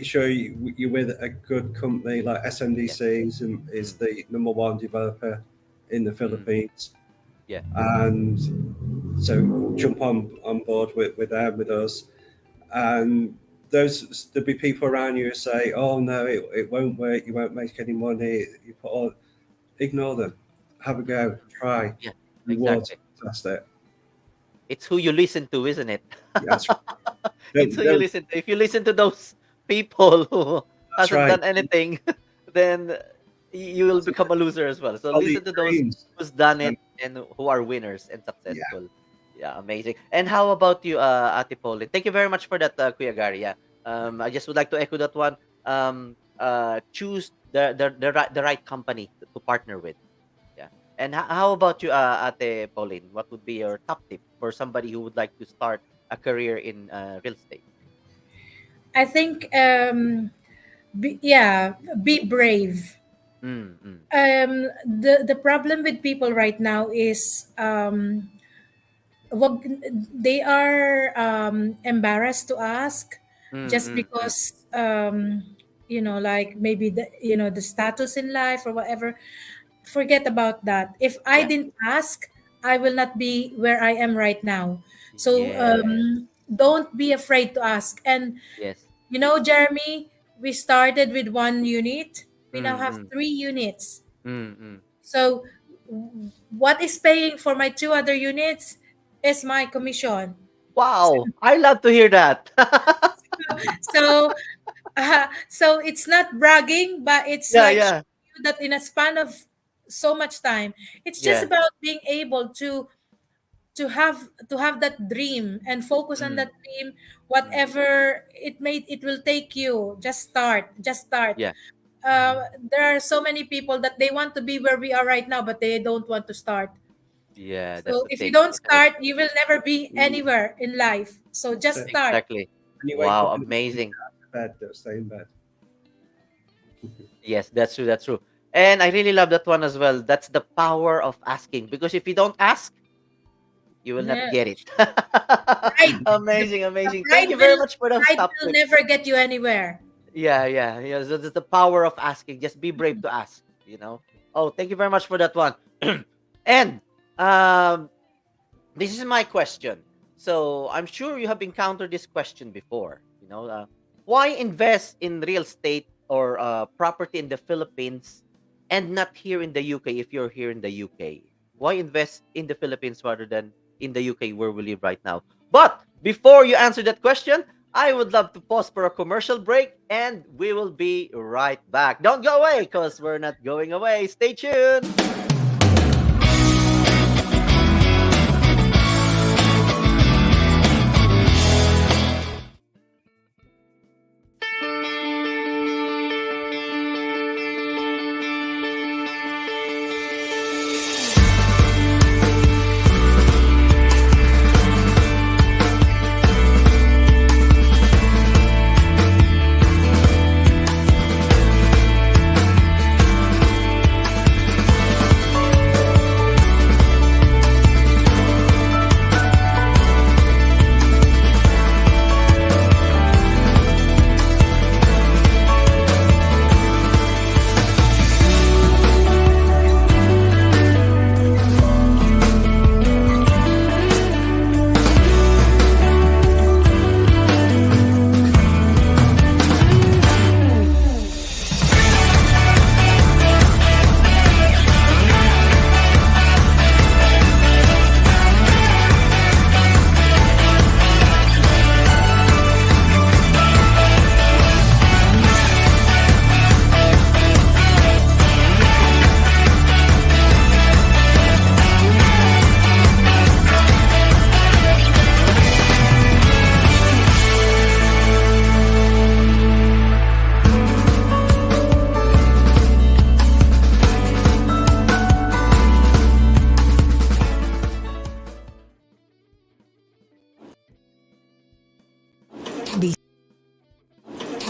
sure you're with a good company like SMDCs, and is the number one developer in the Philippines. Yeah. And so jump on board with them, with us. And there'll be people around you who say, oh no, it won't work, you won't make any money. Ignore them. Have a go, try. Yeah, Rewards, exactly. fantastic. It's who you listen to, isn't it? That's right. It's who you listen to. If you listen to those people who hasn't right. done anything, then you will become a loser as well. So listen to those who's done it and who are winners and successful. Yeah, amazing. And how about you, Ate Pauline? Thank you very much for that, Kuya Gary. Yeah. I just would like to echo that one. Choose the right company to partner with. Yeah. And how about you, Ate Pauline? What would be your top tip for somebody who would like to start a career in real estate? I think, be brave. The problem with people right now is they are embarrassed to ask, just because like maybe the status in life or whatever. Forget about that. If I didn't ask, I will not be where I am right now. So don't be afraid to ask. And Yes. Jeremy, we started with 1 unit. We now have 3 units. So what is paying for my 2 other units is my commission. Wow, I love to hear that. So it's not bragging, but it's that in a span of so much time, it's just about being able to have that dream and focus on that dream. Whatever it will take you, just start. Yeah. There are so many people that they want to be where we are right now, but they don't want to start. Yeah, that's So the if you thing. don't start, you will never be anywhere in life. So just start. Exactly. When you wake Wow, up in the amazing. bed, don't stay in bed. Yes, that's true. That's true. And I really love that one as well. That's the power of asking. Because if you don't ask, you will not get it. Amazing, amazing. Thank you very much for the Pride top will tip. never get you anywhere. Yeah. So that's the power of asking. Just be brave to ask. Oh, thank you very much for that one. And this is my question. So I'm sure you have encountered this question before. Why invest in real estate or property in the Philippines and not here in the UK if you're here in the UK? Why invest in the Philippines rather than in the UK where we live right now? But before you answer that question, I would love to pause for a commercial break and we will be right back. Don't go away because we're not going away. Stay tuned.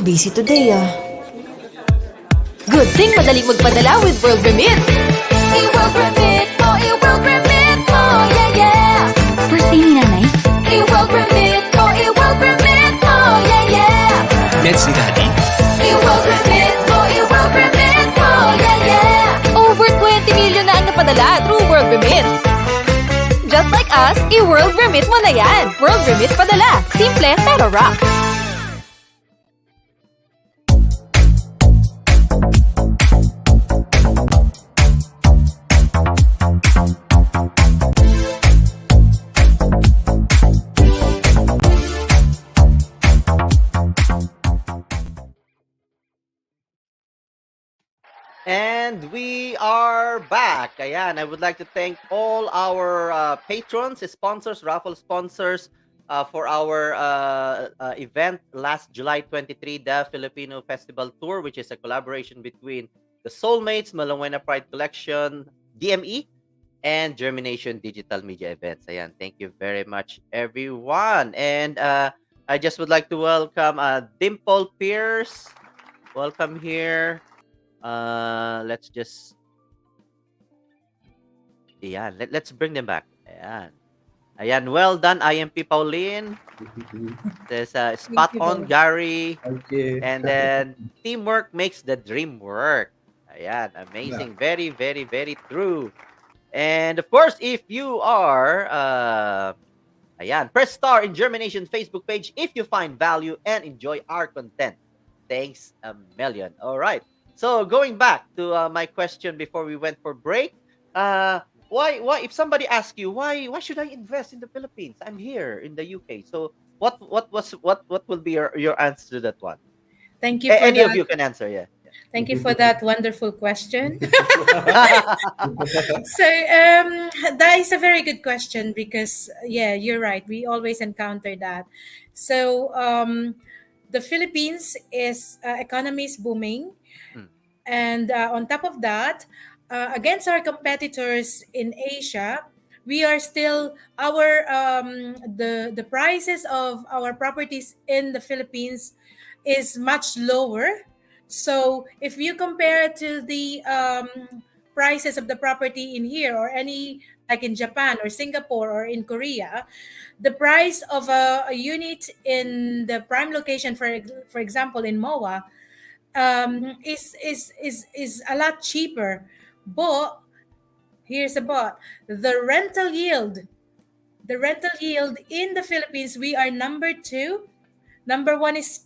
Busy today ah. Good thing madaling magpadala with World Remit. I-World Remit mo, I-World Remit mo, yeah, yeah. Birthday ni nanay? I-World Remit mo, I-World Remit mo, yeah, yeah. Meds ni Daddy? I-World Remit mo, I-World Remit mo, yeah, yeah. Over 20 million na ang napadala through World Remit. Just like us, i-World Remit mo na yan. World Remit padala. Simple pero rock. And we are back. Ayan, I would like to thank all our patrons, sponsors, raffle sponsors for our event last July 23, the Filipino Festival Tour, which is a collaboration between the Soulmates, Malangwena Pride Collection, DME, and JhermiNATION Digital Media Events. Ayan, thank you very much, everyone. And I just would like to welcome Dimple Pierce. Welcome here. Let's just let's bring them back. Ayan, well done IMP Pauline. There's spot on Gary. Thank you. And then teamwork makes the dream work. Ayan, amazing. Very, very, very true. And of course, if you are press star in JhermiNATION Facebook page if you find value and enjoy our content. Thanks a million. All right. So going back to my question before we went for break, why if somebody asks you why should I invest in the Philippines? I'm here in the UK. So what will be your answer to that one? Thank you for Any that. of you can answer, yeah. Thank you for that wonderful question. So that is a very good question because yeah, you're right. We always encounter that. So the Philippines is economy is booming, and on top of that, against our competitors in Asia, we are still the prices of our properties in the Philippines is much lower. So if you compare it to the prices of the property in here or any like in Japan or Singapore or in Korea, the price of a unit in the prime location, for example, in MOA, is a lot cheaper. But here's a but: the rental yield in the Philippines, we are number 2. Number 1 is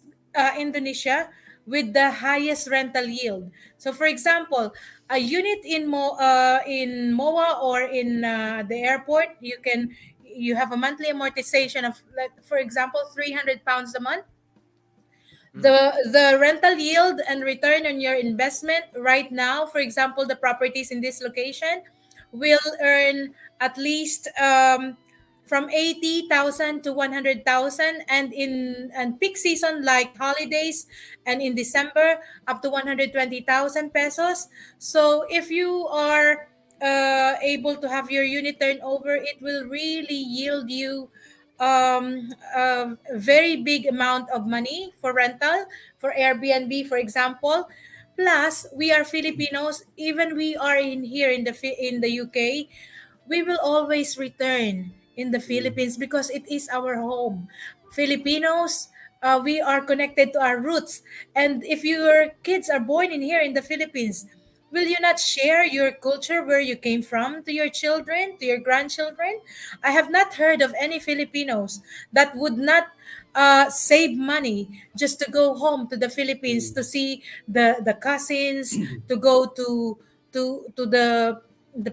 Indonesia with the highest rental yield. So, for example, a unit in MOA or in the airport, you have a monthly amortization of, like, for example, £300 a month. The rental yield and return on your investment right now, for example, the properties in this location will earn at least from 80,000 to 100,000, and in peak season like holidays and in December up to 120,000 pesos. So if you are able to have your unit turnover, it will really yield you a very big amount of money for rental, for Airbnb, for example. Plus, we are Filipinos. Even we are here in the UK, we will always return in the Philippines because it is our home. Filipinos, we are connected to our roots. And if your kids are born in here in the Philippines, will you not share your culture where you came from to your children, to your grandchildren? I have not heard of any Filipinos that would not save money just to go home to the Philippines to see the cousins, to go to the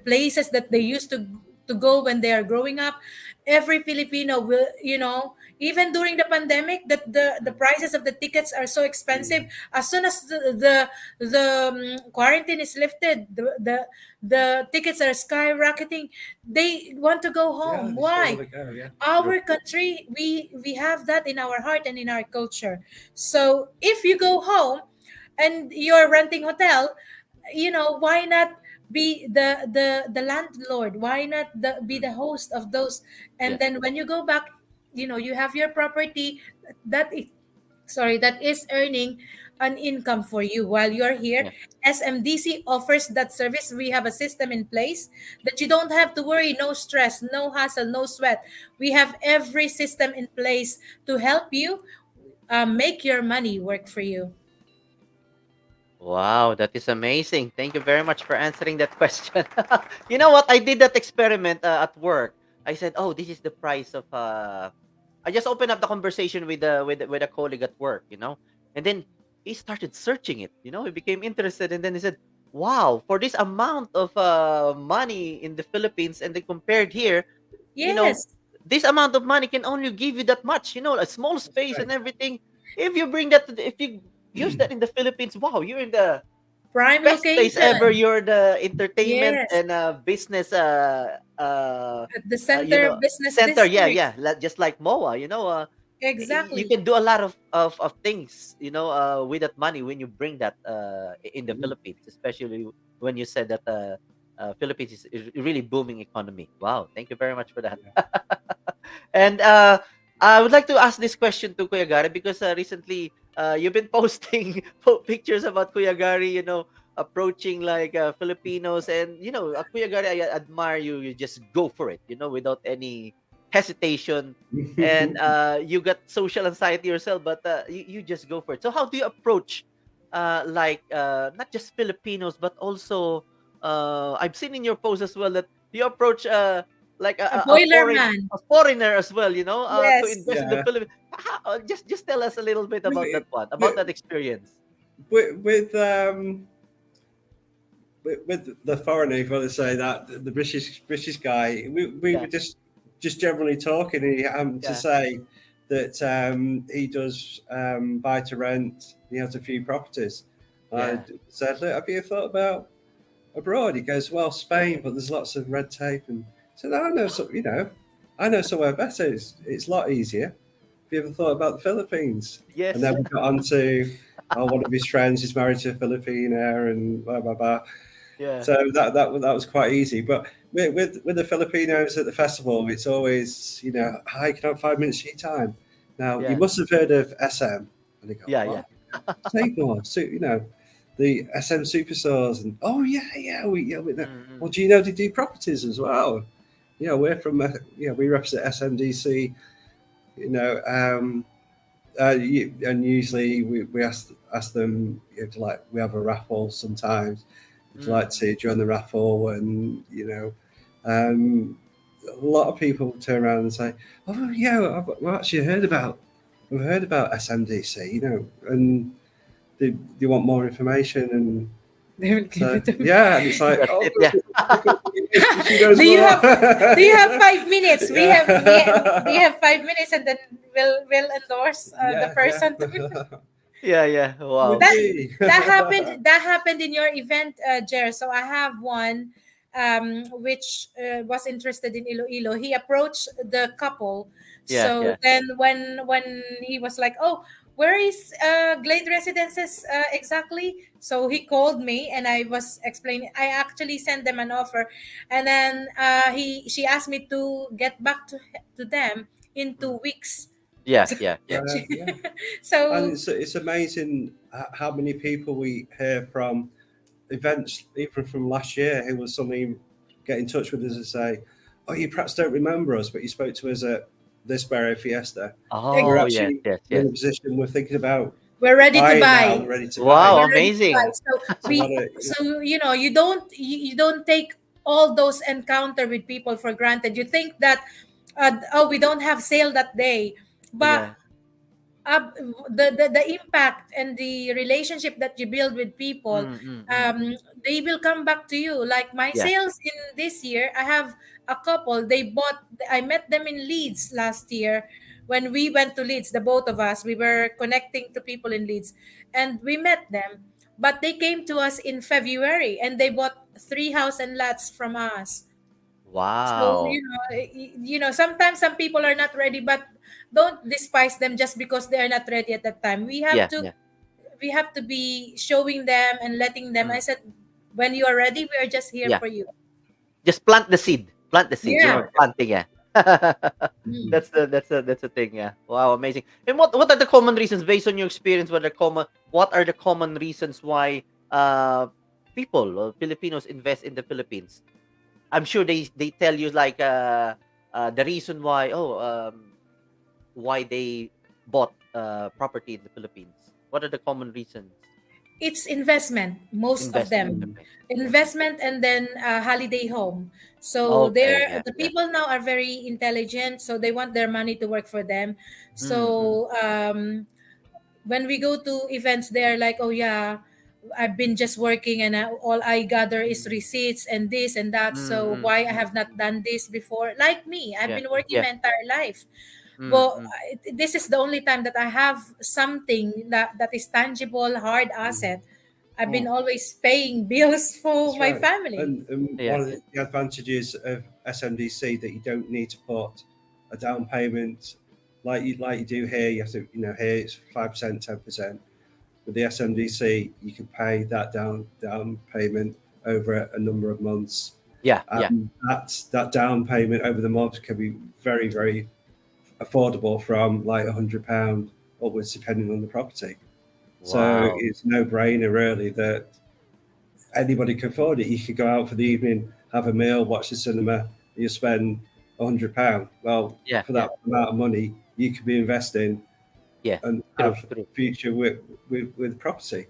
places that they used to go when they are growing up. Every Filipino will, even during the pandemic, that the prices of the tickets are so expensive. As soon as the quarantine is lifted, the tickets are skyrocketing. They want to go home. Why? Our country, we have that in our heart and in our culture. So if you go home and you're renting hotel, why not be the landlord? Why not be the host of those? And then when you go back, you have your property that that is earning an income for you while you're here. Yeah. SMDC offers that service. We have a system in place that you don't have to worry, no stress, no hassle, no sweat. We have every system in place to help you make your money work for you. Wow, that is amazing. Thank you very much for answering that question. You know what? I did that experiment at work. I said, "Oh, this is the price of." I just opened up the conversation with with a colleague at work, and then he started searching it. He became interested, and then he said, "Wow, for this amount of money in the Philippines, and then compared here, you know, Yes, this amount of money can only give you that much. A small space right. and everything. If you bring that, if you use that in the Philippines, wow, you're in the prime best place ever. location. You're the entertainment Yes, and business at the center business center. Yeah, district. yeah, just like MOA. You Exactly. can do a lot of things, with that money when you bring that in the Mhm. Philippines, especially when you said that Philippines is a really booming economy. Wow, thank you very much for that. And I would like to ask this question to Kuya Gary because recently you've been posting pictures about Kuya Gary, approaching like Filipinos, and Kuya Gary, I admire you. You just go for it, without any hesitation, and you got social anxiety yourself, but you just go for it. So how do you approach, like not just Filipinos, but also I've seen in your post as well that you approach like A boiler man. a foreigner as well, to Yes. invest in the Yeah. Philippines. Just tell us a little bit about We, that one, about we, that experience. with the foreigner, if you want to say that, the British guy, we Yeah, were just generally talking, and he happened to yeah, say that he does buy to rent. He has a few properties. I yeah, said, look, have you thought about abroad? He goes, well, Spain, but there's lots of red tape. And I said, I know, I know somewhere better. It's a lot easier. Have you ever thought about the Philippines? And yes, then we got on to, one of his friends is married to a Filipina, and blah blah blah. yeah, So that was quite easy. But with the Filipinos at the festival, it's always, hi, can I have 5 minutes of your time? Now you yeah, must have heard of SM, and they go, yeah, yeah. what? Say more. So the SM superstores, and oh yeah, we know. Mm-mm. Well, do you know they do properties as well? We're from we represent SMDC. You know, and usually we ask them, to, like, we have a raffle sometimes. Would you like Mm. to join the raffle? And a lot of people turn around and say, "Oh yeah, I've actually we've heard about SMDC," and they want more information, and They will give so it to me. yeah, and it's like, That's oh, it. Yeah, she knows Do you more. have 5 minutes? We Yeah. have 5 minutes, and then we'll endorse the Yeah, person. yeah, yeah. would Wow. that be. that happened in your event, Jer. So I have one which was interested in Iloilo. He approached the couple. Yeah, So yeah, then when he was like, oh, where is Glade Residences exactly? So he called me, and I was explaining. I actually sent them an offer, and then she asked me to get back to them in mm. 2 weeks. Yeah, yeah, yeah. Yeah. And So it's amazing how many people we hear from events, even from last year, who will suddenly get in touch with us and say, "Oh, you perhaps don't remember us, but you spoke to us at this Barrow Fiesta. We're Oh, yes, actually yes, in yes. a position we're thinking about we're ready to buying now, buy. ready to buy." Wow, We're ready to buy. amazing. So So what we, so you don't take all those encounter with people for granted. You think that oh, we don't have sale that day, but Yeah. the impact and the relationship that you build with people, Mm, mm, mm. they will come back to you. Like my Yeah. sales in this year, I have a couple. I met them in Leeds last year. When we went to Leeds, the both of us, we were connecting to people in Leeds, and we met them. But they came to us in February, and they bought 3 house and lots from us. So Wow. sometimes some people are not ready, but don't despise them just because they are not ready at that time. Yeah, yeah. We have to be showing them and letting them. I Mm. said, when you are ready, we are just here Yeah. for you. Just plant the seed. Plant the seed. Yeah. Right. Planting, yeah. Mm. That's the thing. Yeah. Wow, amazing. And what are the common reasons based on your experience? What are the common reasons why people or Filipinos invest in the Philippines? I'm sure they tell you like the reason why why they bought property in the Philippines. What are the common reasons? It's investment, most of Investment. them. Okay. Investment, and then holiday home. So Okay. they're Yeah. the Yeah. people now are very intelligent, so they want their money to work for them. Mm-mm. So when we go to events, they're like, oh yeah, I've been just working, and all I gather is receipts and this and that, so Mm-mm. why I have not done this before. Like me, I've Yeah. been working Yeah. my entire life, but Mm-mm. this is the only time that I have something that is tangible, hard Mm. asset. I've been Oh, always paying bills for that's my right. family. And Yeah. one of the advantages of SMDC that you don't need to put a down payment like you do here. You have to, here it's 5%, 10%. With the SMDC, you can pay that down payment over a number of months. Yeah. Yeah. That down payment over the months can be very, very affordable, from like £100 upwards, depending on the property. So Wow. it's no brainer really that anybody can afford it. You could go out for the evening, have a meal, watch the cinema, you spend £100. Well, Yeah. for Yeah. that amount of money, you could be investing Yeah. and True. have True. future with property.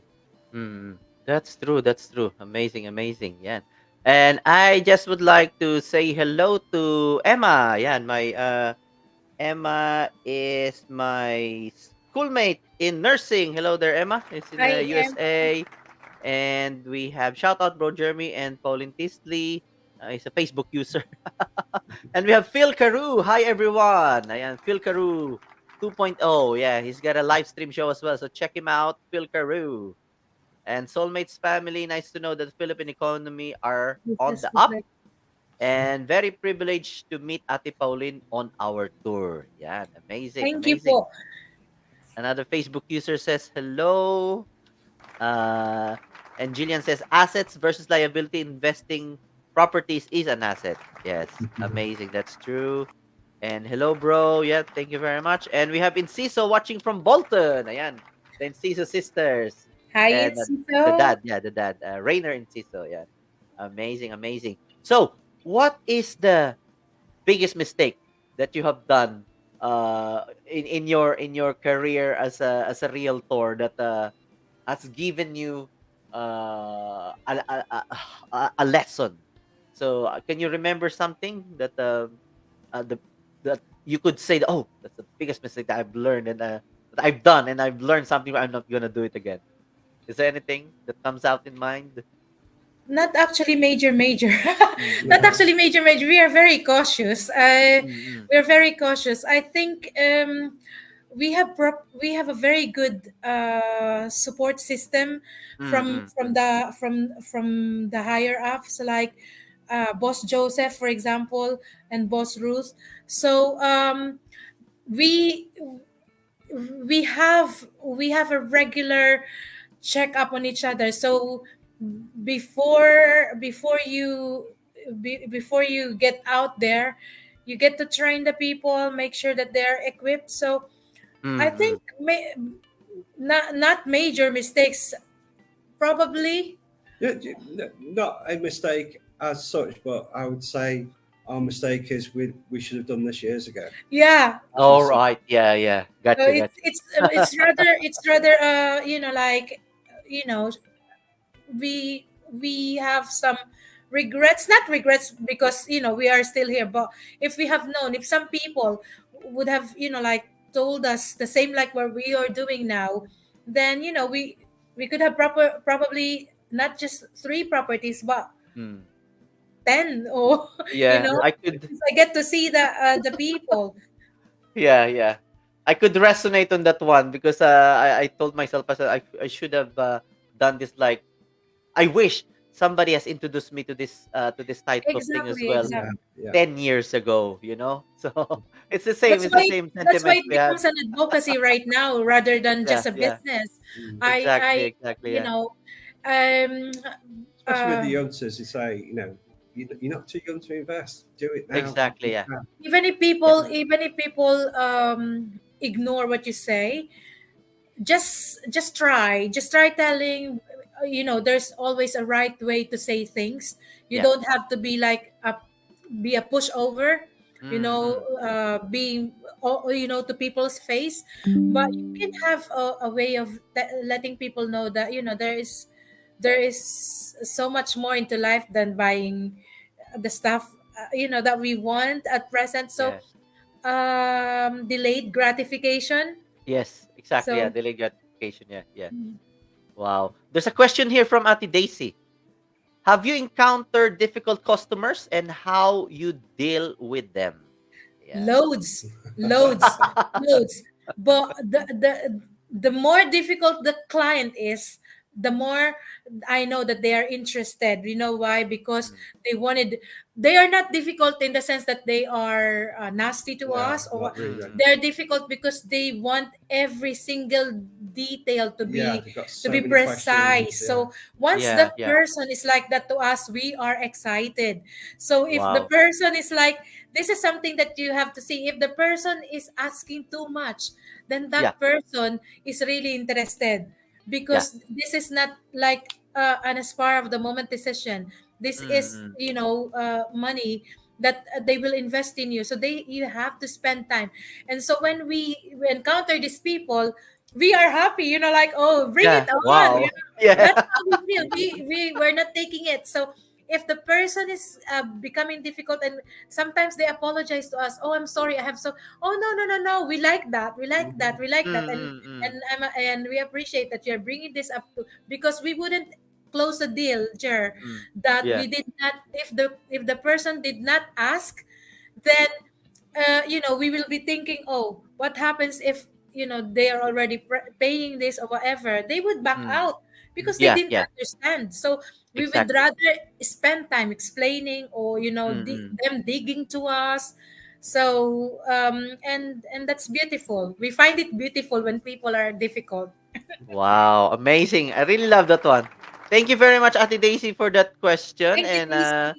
Mm, that's true. That's true. Amazing, amazing. Yeah. And I just would like to say hello to Emma. Yeah, my Emma is my schoolmate in nursing. Hello there, Emma. It's in the I am. USA. And we have shout out bro Jeremy and Pauline Tinsley. He's a Facebook user. And we have Phil Carew. Hi everyone. Ayan, Phil Carew 2.0. Yeah, he's got a live stream show as well. So check him out, Phil Carew. And Soulmates family, nice to know that the Philippine economy are This on is the up, like, and very privileged to meet Ate Pauline on our tour. Yeah, amazing, thank you amazing. po. Another Facebook user says hello. Uh, and Jillian says assets versus liability investing properties is an asset. Yes, amazing. That's true. And hello, bro. Yeah, thank you very much. And we have Inciso watching from Bolton. Ayan, the Inciso sisters. Hi, And it's the so. dad, yeah, the dad, Rainer Inciso. Yeah, amazing, amazing. So, what is the biggest mistake that you have done in your career as a realtor that has given you a lesson. So can you remember something that the that you could say that, oh, that's the biggest mistake that I've learned and that I've done and I've learned something I'm not gonna do it again. Is there anything that comes out in mind? Not actually major. Not Mm-mm. actually major. We are very cautious. Mm-mm. We're very cautious. I think we have a very good support system Mm-mm. from the higher ups, like Boss Joseph, for example, and Boss Ruth. So we we have a regular check up on each other. So before before you get out there, you get to train the people, make sure that they're equipped. So I Mm-mm. think not major mistakes, probably. Yeah, not a mistake as such, but I would say our mistake is we should have done this years ago. Yeah. All right. Yeah. Yeah. So Gotcha. it's Gotcha. it's it's rather like, you know we have some regrets, not regrets, because we are still here. But if we have known, if some people would have like told us the same like what we are doing now, then we could have probably not just 3 properties, but Mm. 10, or Yeah. I could. because I get to see the people. Yeah, yeah. I could resonate on that one because I told myself as I should have done this. Like, I wish somebody has introduced me to this type of thing as Exactly, well Yeah, exactly. yeah. 10 years ago. So it's the same. That's It's the why same that's why sentiments it we have. becomes an advocacy right now rather than Yeah, just a yeah. business. Mm. I Exactly, exactly. you Yeah. know um Especially with the uh youngsters, you say, you're not too young to invest. Do it now. Exactly. Yeah. Even if people ignore what you say, just try telling, there's always a right way to say things. You Yeah. don't have to be like be a pushover, being to people's face, but you can have a way of letting people know that there is so much more into life than buying the stuff that we want at present. So Yeah. delayed gratification. Yes. Exactly. Yeah. So Delayed gratification. Yeah. Yeah. Wow. There's a question here from Ate Daisy. Have you encountered difficult customers and how you deal with them? Yeah. loads, loads, loads. But the more difficult the client is, the more I know that they are interested. You know why? Because Mm. they are not difficult in the sense that they are nasty to No, us, or not really. they're difficult because they want every single detail to Yeah, be they've got so many precise. questions. So once Yeah. the Yeah. person is like that to us, we are excited. So if the Wow. person is like, this is something that you have to see. If the person is asking too much, then Yeah. that person is really interested, Yeah. because this is not like an spur of the moment decision. This is Mm. money that they will invest in you, so you have to spend time. And so when we encounter these people, we are happy, like, oh, bring it Yeah. on, Wow. Yeah. that's how we feel. We're not taking it. So if the person is becoming difficult, and sometimes they apologize to us, oh, I'm sorry, I have so, oh, no, no, no, no, we like that, we like that, we like that. and Mm. Mm. and and we appreciate that you're bringing this up to, because we wouldn't close a deal, Jer, Mm. that Yeah. we did not, if the person did not ask, then we will be thinking, oh, what happens if they are already paying this or whatever. They would back Mm. out because they Yeah. didn't Yeah. understand. So we would Exactly. rather spend time explaining, or Mm. them digging to us. So and that's beautiful. We find it beautiful when people are difficult. Wow. Amazing. I really love that one. Thank you very much, Ate Daisy, for that question. Thank you, And Daisy.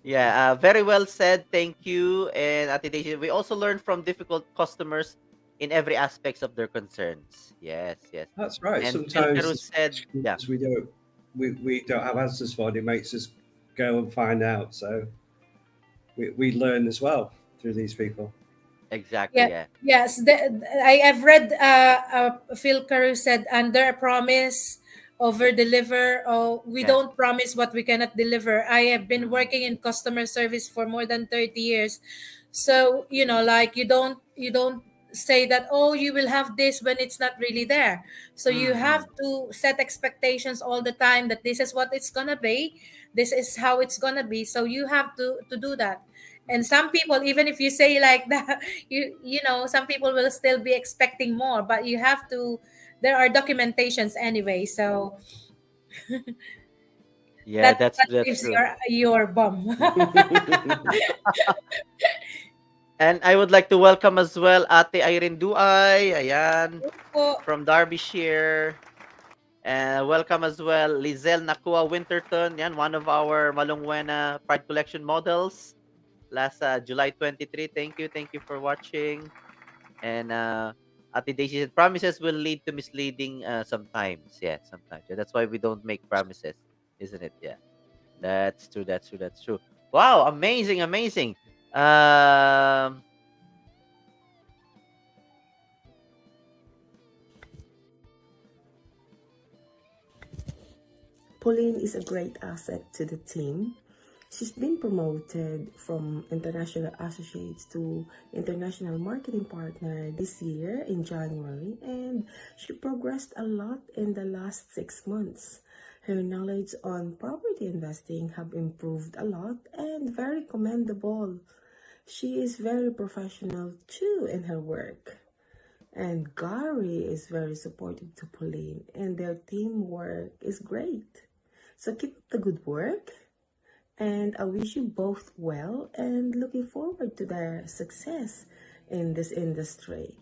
yeah, very well said. Thank you. And Ate Daisy, we also learn from difficult customers in every aspects of their concerns. Yes. Yes. That's right. And Phil Sometimes Peru the said, yeah, questions we don't have answers for, and it makes us go and find out. So we learn as well through these people. exactly. Yeah. Yeah. Yes. I've read Phil Carew said, under a promise, over deliver. Oh, we Yeah. don't promise what we cannot deliver. I have been Mm. working in customer service for more than 30 years. So, like, you don't say that, oh, you will have this when it's not really there. So you have Mm. to set expectations all the time, that this is what it's gonna be, this is how it's gonna be. So you have to do that. And some people, even if you say like that, some people will still be expecting more, but you have to, there are documentations anyway. So Yeah, that that's gives true. your bum. And I would like to welcome as well Ate Irene Duay, ayan, Po. from Derbyshire. And welcome as well Lizelle Nakua Winterton, yan, one of our Malungwena Pride Collection models. Last July 23. Thank you for watching. And Ate Daisy said promises will lead to misleading sometimes. Yeah, sometimes. Yeah, that's why we don't make promises, isn't it? Yeah. That's true. Wow, amazing. Pauline is a great asset to the team. She's been promoted from international associates to international marketing partner this year in January, and she progressed a lot in the last 6 months. Her knowledge on property investing have improved a lot and very commendable. She is very professional too in her work. And Gary is very supportive to Pauline, and their teamwork is great. So keep up the good work, and I wish you both well and looking forward to their success in this industry.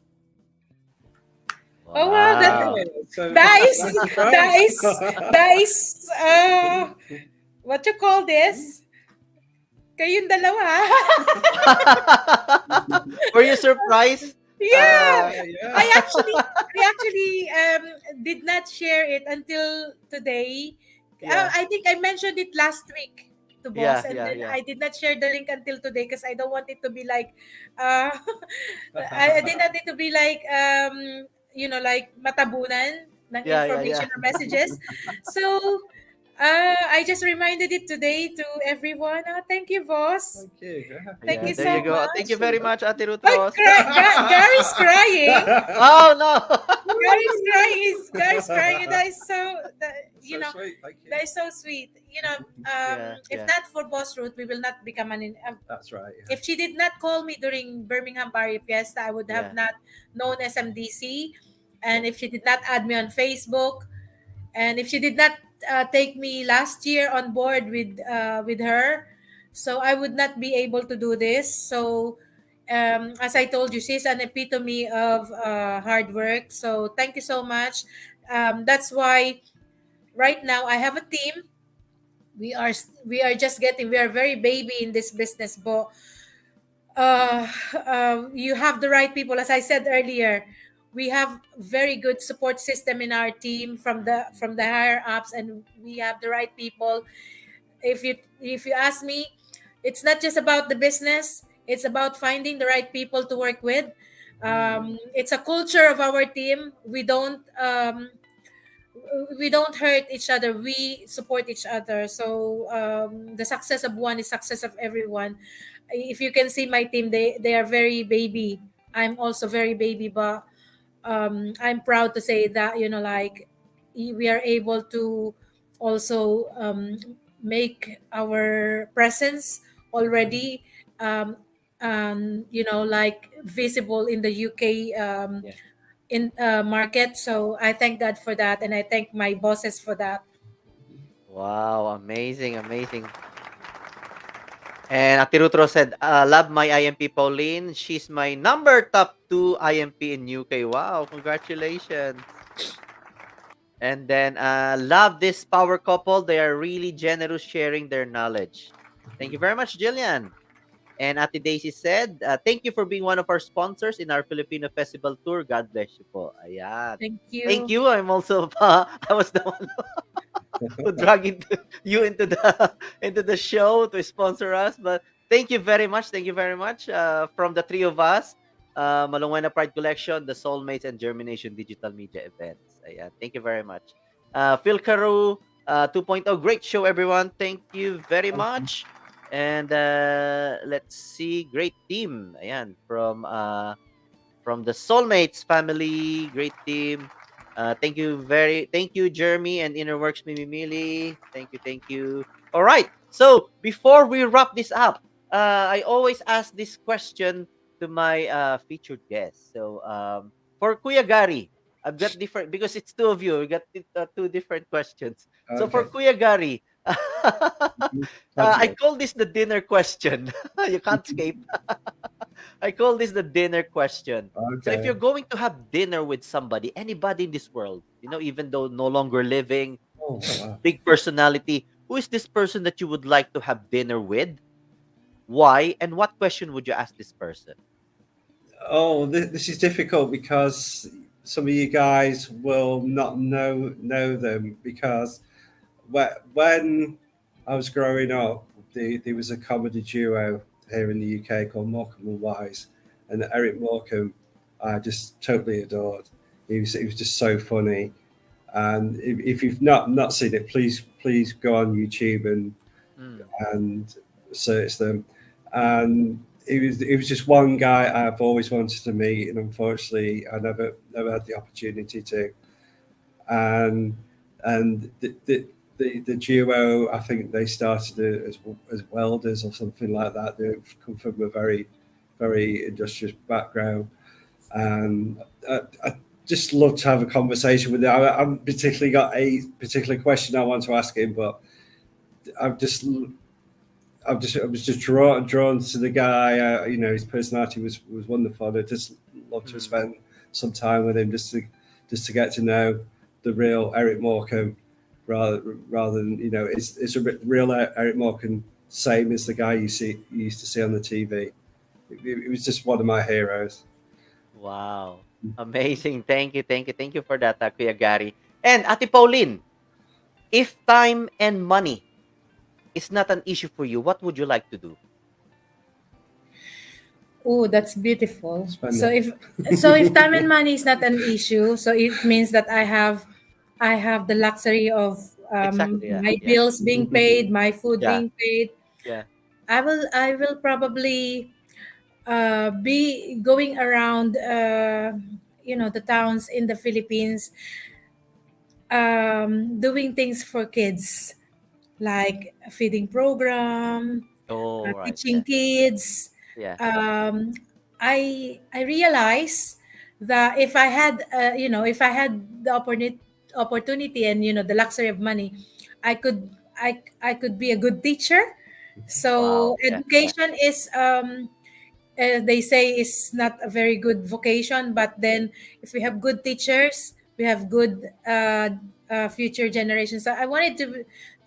Oh wow, Wow. So that is what you call this? Kayong dalawa. Were you surprised? Yeah. Yeah. I actually did not share it until today. Yeah. I think I mentioned it last week to boss, and then Yeah. I did not share the link until today because I don't want it to be like uh I did not need to be like like matabunan ng Yeah. information or messages. So I just reminded it today to everyone. Thank you, boss. Thank you. Thank you There so you go. much. Thank you very much, Ate Oh, Rutros. Gary's crying. Oh no. Gary's crying. Gary's crying. That is so. So sweet. Thank you. That is so sweet. If Yeah. not for Boss Ruth, we will not become That's right. Yeah. if she did not call me during Birmingham Barrio Fiesta, I would have Yeah. not known SMDC. And if she did not add me on Facebook, and if she did not take me last year on board with her, so I would not be able to do this. So as I told you, she's an epitome of hard work. So thank you so much. That's why right now I have a team. We are just getting. We are very baby in this business, but you have the right people. As I said earlier, we have very good support system in our team from the higher ups, and we have the right people. If you ask me, it's not just about the business, it's about finding the right people to work with. It's a culture of our team. We don't hurt each other, we support each other. So the success of one is success of everyone. If you can see my team, they are very baby. I'm also very baby, but I'm proud to say that we are able to also make our presence already visible in the UK in market. So I thank God for that, and I thank my bosses for that. Wow, amazing. And Ate Rutro said, love my IMP Pauline. She's my number top 2 IMP in UK. Wow, congratulations. And then love this power couple. They are really generous sharing their knowledge. Thank you very much, Jillian. And Ate Daisy said, thank you for being one of our sponsors in our Filipino Festival Tour. God bless you po. Ayan. Thank you. Thank you. I'm also, I was the one who dragged you into the show to sponsor us. But thank you very much. From the three of us, Malungwena Pride Collection, the Soulmates, and JhermiNATION Digital Media Events. Ayan. Thank you very much. Phil Carew, 2.0, great show, everyone. Thank you very much. And let's see, great team. Ayan, from the Soulmates family, great team. Thank you, Jeremy and Innerworks Mimimili. Thank you. All right. So before we wrap this up, I always ask this question to my featured guest. So for Kuya Gary, I've got different, because it's two of you. We got two different questions. So for Kuya Gary, I call this the dinner question. You can't escape. I call this the dinner question. So if you're going to have dinner with somebody, anybody in this world, even though no longer living, big personality, who is this person that you would like to have dinner with? Why? And what question would you ask this person? Oh, this is difficult because some of you guys will not know them, because when I was growing up, there was a comedy duo here in the UK called Morecambe and Wise, and Eric Morecambe I just totally adored. He was just so funny, and if you've not seen it, please go on YouTube and search them. And it was just one guy I've always wanted to meet, and unfortunately I never had the opportunity to. And the duo, I think they started as welders or something like that. They've come from a very, very industrious background, and I just love to have a conversation with him. I haven't particularly got a particular question I want to ask him, but I was just drawn to the guy. His personality was wonderful. I just love to spend some time with him, just to get to know the real Eric Morecambe, rather than it's a real Eric Morecambe same as the guy you used to see on the TV. It was just one of my heroes. Wow. Amazing. Thank you for that, Kuya Gary. And Ate Pauline, if time and money is not an issue for you, what would you like to do? Oh, that's beautiful. Spend So it. if time and money is not an issue, so it means that I have the luxury of Exactly. Yeah. my Yeah. bills being paid, my food Yeah. being paid. Yeah. I will probably be going around the towns in the Philippines, doing things for kids like a feeding program, Oh, right. teaching kids. Yeah. um, I realize that if I had the opportunity and the luxury of money, I could be a good teacher. So Wow. Yeah. Yeah. education is, they say, is not a very good vocation, but then if we have good teachers, we have good future generations. So I wanted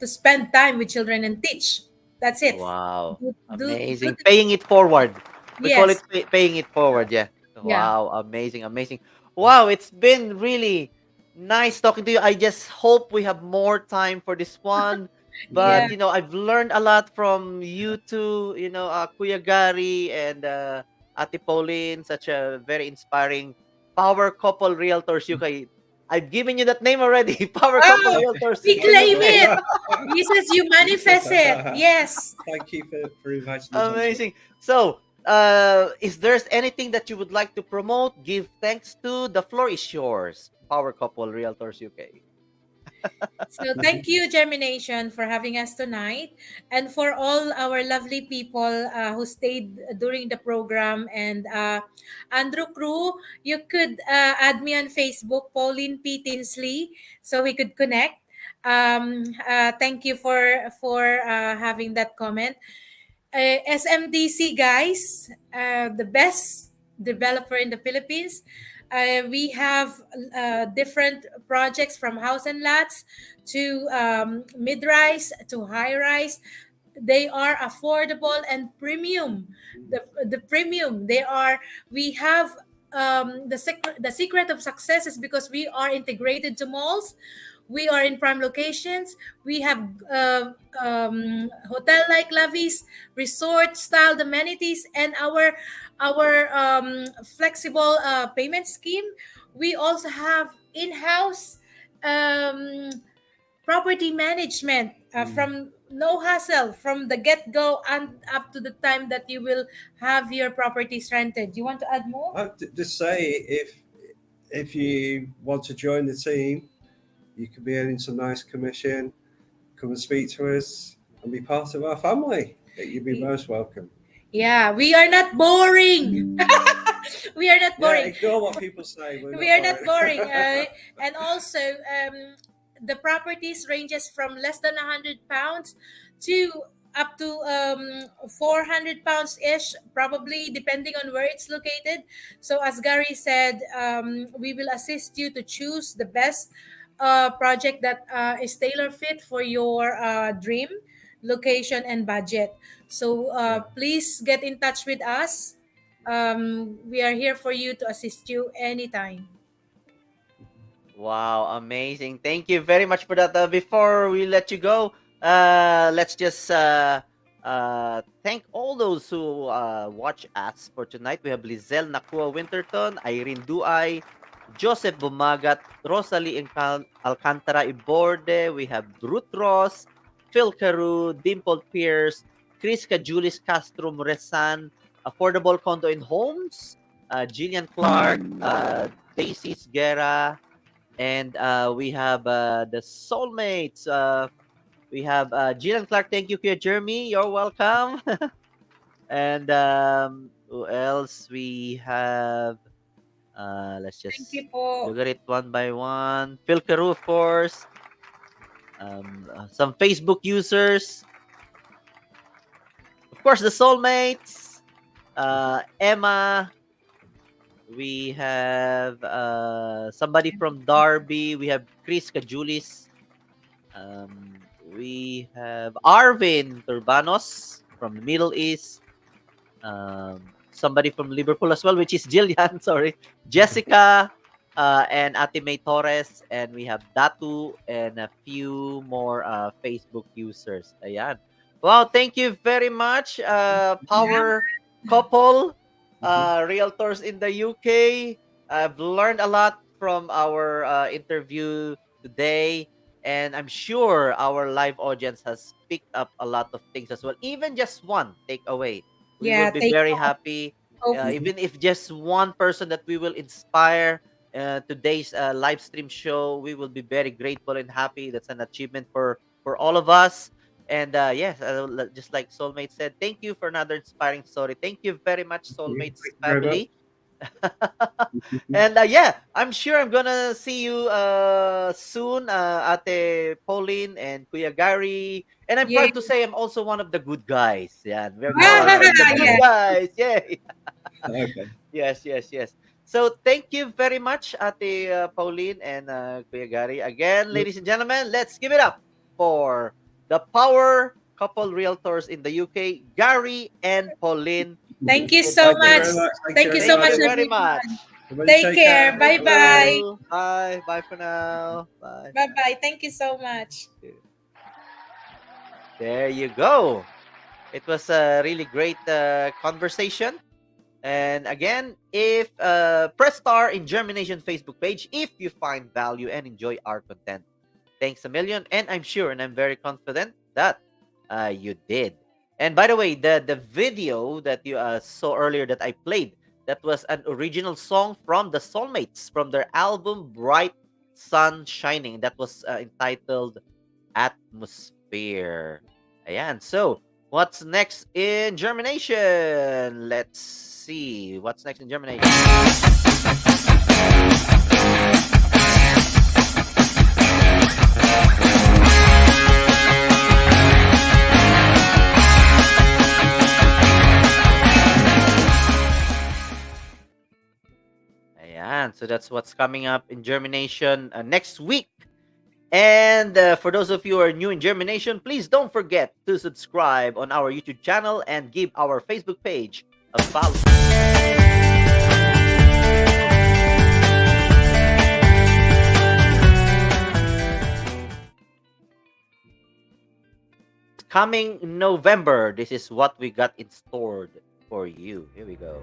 to spend time with children and teach. That's it. Wow. Do Amazing. Paying it forward. We call Yes. it paying it forward. Yeah. Yeah. Wow. Amazing. Wow. It's been really nice talking to you. I just hope we have more time for this one. Yeah. But, I've learned a lot from you two, Kuya Gary and Ate Pauline, such a very inspiring power couple realtors UK. I've given you that name already. Power couple Oh, realtors we in claim UK. it. Jesus, you manifest it. Yes. Thank you for inviting us. Amazing. So, is there's anything that you would like to promote, give thanks to? The floor is yours. Power Couple Realtors UK. So thank you, JhermiNATION, for having us tonight, and for all our lovely people who stayed during the program. And Andrew Crew, you could add me on Facebook, Pauline P. Tinsley, so we could connect. Thank you for having that comment. SMDC guys, the best developer in the Philippines. We have different projects from house and lots to mid-rise to high-rise. They are affordable and premium. The premium they are. We have the secret of success is because we are integrated to malls. We are in prime locations. We have hotel-like lobbies, resort-style amenities, and our flexible payment scheme. We also have in-house property management, from no hassle from the get-go and up to the time that you will have your properties rented. You want to add more? Just say if you want to join the team, you could be earning some nice commission. Come and speak to us and be part of our family. You'd be most welcome. Yeah, we are not boring. We are not boring. Yeah, ignore what people say. We are not boring. And also, the properties ranges from less than 100 pounds to up to 400 pounds ish, probably depending on where it's located. So as Gary said, we will assist you to choose the best project that is tailor fit for your dream location and budget. So please get in touch with us. We are here for you to assist you anytime. Wow, amazing. Thank you very much for that. Before we let you go, let's just thank all those who watch us for tonight. We have Lizelle Nakua Winterton, Irene Duay, Joseph Bumagat, Rosalie Alcantara Iborde. We have Ruth Ross, Phil Caru, Dimple Pierce, Chris Cajulis Castro Moresan, Affordable Condo and Homes, Jillian Clark, Daisy Guerra, and we have the Soulmates. We have Jillian Clark. Thank you, Kuya Jeremy. You're welcome. And who else? We have, let's just Thank you po. look at it one by one. Phil Caru, of course. Some Facebook users. Of course, the Soulmates. Emma. We have somebody from Darby. We have Chris Cajulis. We we have Arvin Turbanos from the Middle East. Somebody from Liverpool as well, which is Jillian. Sorry, Jessica, and Ate May Torres, and we have Datu and a few more Facebook users. Ayan. Wow, thank you very much, Power Couple, Realtors in the UK. I've learned a lot from our interview today, and I'm sure our live audience has picked up a lot of things as well. Even just one takeaway, we will Yeah, be take very off. happy. Hopefully. Even if just one person that we will inspire today's live stream show, we will be very grateful and happy. That's an achievement for all of us. And yes, just like Soulmate said, thank you for another inspiring story. Thank you very much, Thank Soulmates you very much. family. And yeah, I'm sure I'm gonna see you soon, Ate Pauline and Kuya Gary. And I'm Yeah. proud to say I'm also one of the good guys. Yeah, we're all from the good Yeah. guys. Yay! Okay. Yes, yes, yes. So thank you very much, Ate Pauline and Kuya Gary. Again, ladies and gentlemen, let's give it up for the power couple realtors in the UK, Gary and Pauline. Thank you In so Thank you much. very much. Thank you very so Thank much, you much. very everyone. much. Everybody Take care. Thank Bye bye. you. Bye. Bye for now. Bye. Bye bye. Thank you so much. There you go. It was a really great conversation. And again, if press star in JhermiNATION Facebook page if you find value and enjoy our content. Thanks a million, and I'm sure and I'm very confident that you did. And by the way, the video that you saw earlier that I played, that was an original song from the Soulmates from their album Bright Sun Shining. That was entitled Atmosphere. Ayan. So, what's next in JhermiNATION? Let's see. What's next in JhermiNATION? Ayan. So, that's what's coming up in JhermiNATION next week. And for those of you who are new in JhermiNATION, please don't forget to subscribe on our YouTube channel and give our Facebook page a follow. Coming November, this is what we got in store for you. Here we go.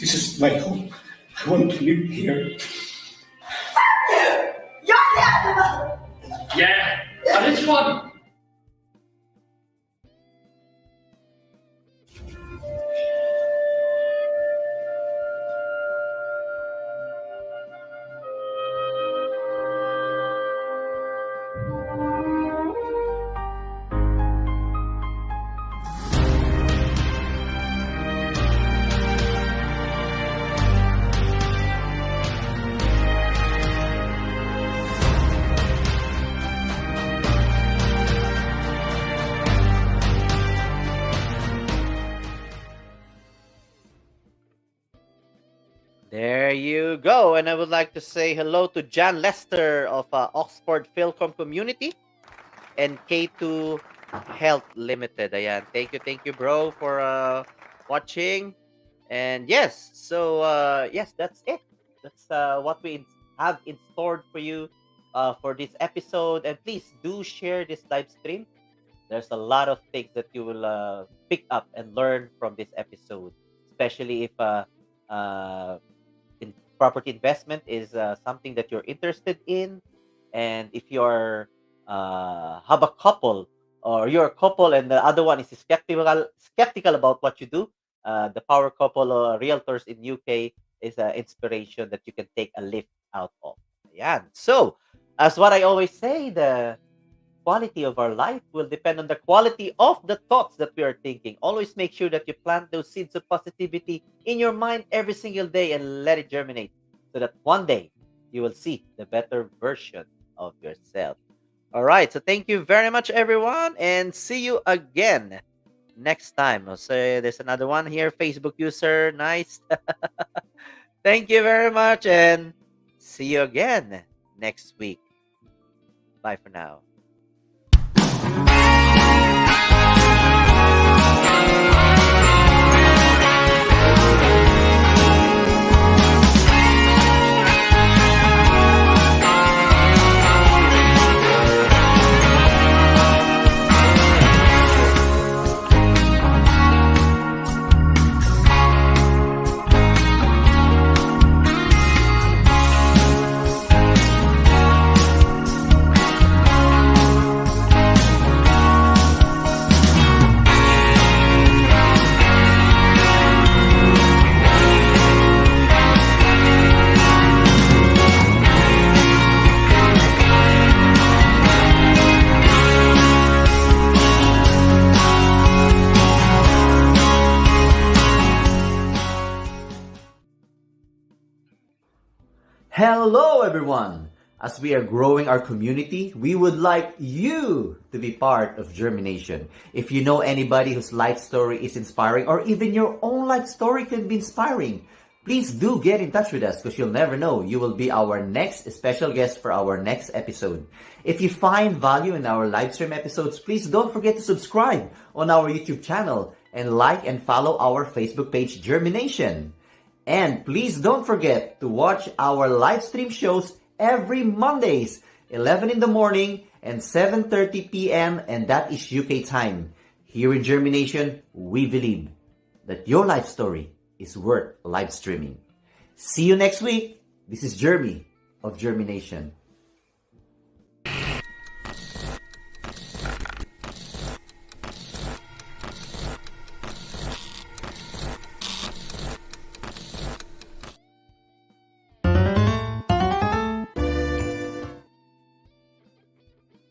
This is my home. I want to live here. You're the animal! Yeah, but it's fun. There you go. And I would like to say hello to Jan Lester of Oxford Philcom Community and K2 Health Limited. Ayan. Thank you, bro, for watching. And yes, so yes, that's it. That's what we have in store for you for this episode. And please do share this live stream. There's a lot of things that you will pick up and learn from this episode, especially if property investment is something that you're interested in, and if you're have a couple or you're a couple and the other one is skeptical about what you do, the power couple realtors in UK is an inspiration that you can take a lift out of. Yeah. So as what I always say, quality of our life will depend on the quality of the thoughts that we are thinking. Always make sure that you plant those seeds of positivity in your mind every single day and let it germinate so that one day you will see the better version of yourself. All right. So thank you very much, everyone, and see you again next time. So there's another one here, Facebook user. Nice. Thank you very much, and see you again next week. Bye for now. Hello everyone! As we are growing our community, we would like you to be part of JhermiNATION. If you know anybody whose life story is inspiring, or even your own life story can be inspiring, please do get in touch with us, because you'll never know, you will be our next special guest for our next episode. If you find value in our live stream episodes, please don't forget to subscribe on our YouTube channel and like and follow our Facebook page, JhermiNATION. And please don't forget to watch our live stream shows every Mondays, 11 in the morning and 7:30 p.m. and that is UK time. Here in JhermiNATION, we believe that your life story is worth live streaming. See you next week. This is Jeremy of JhermiNATION.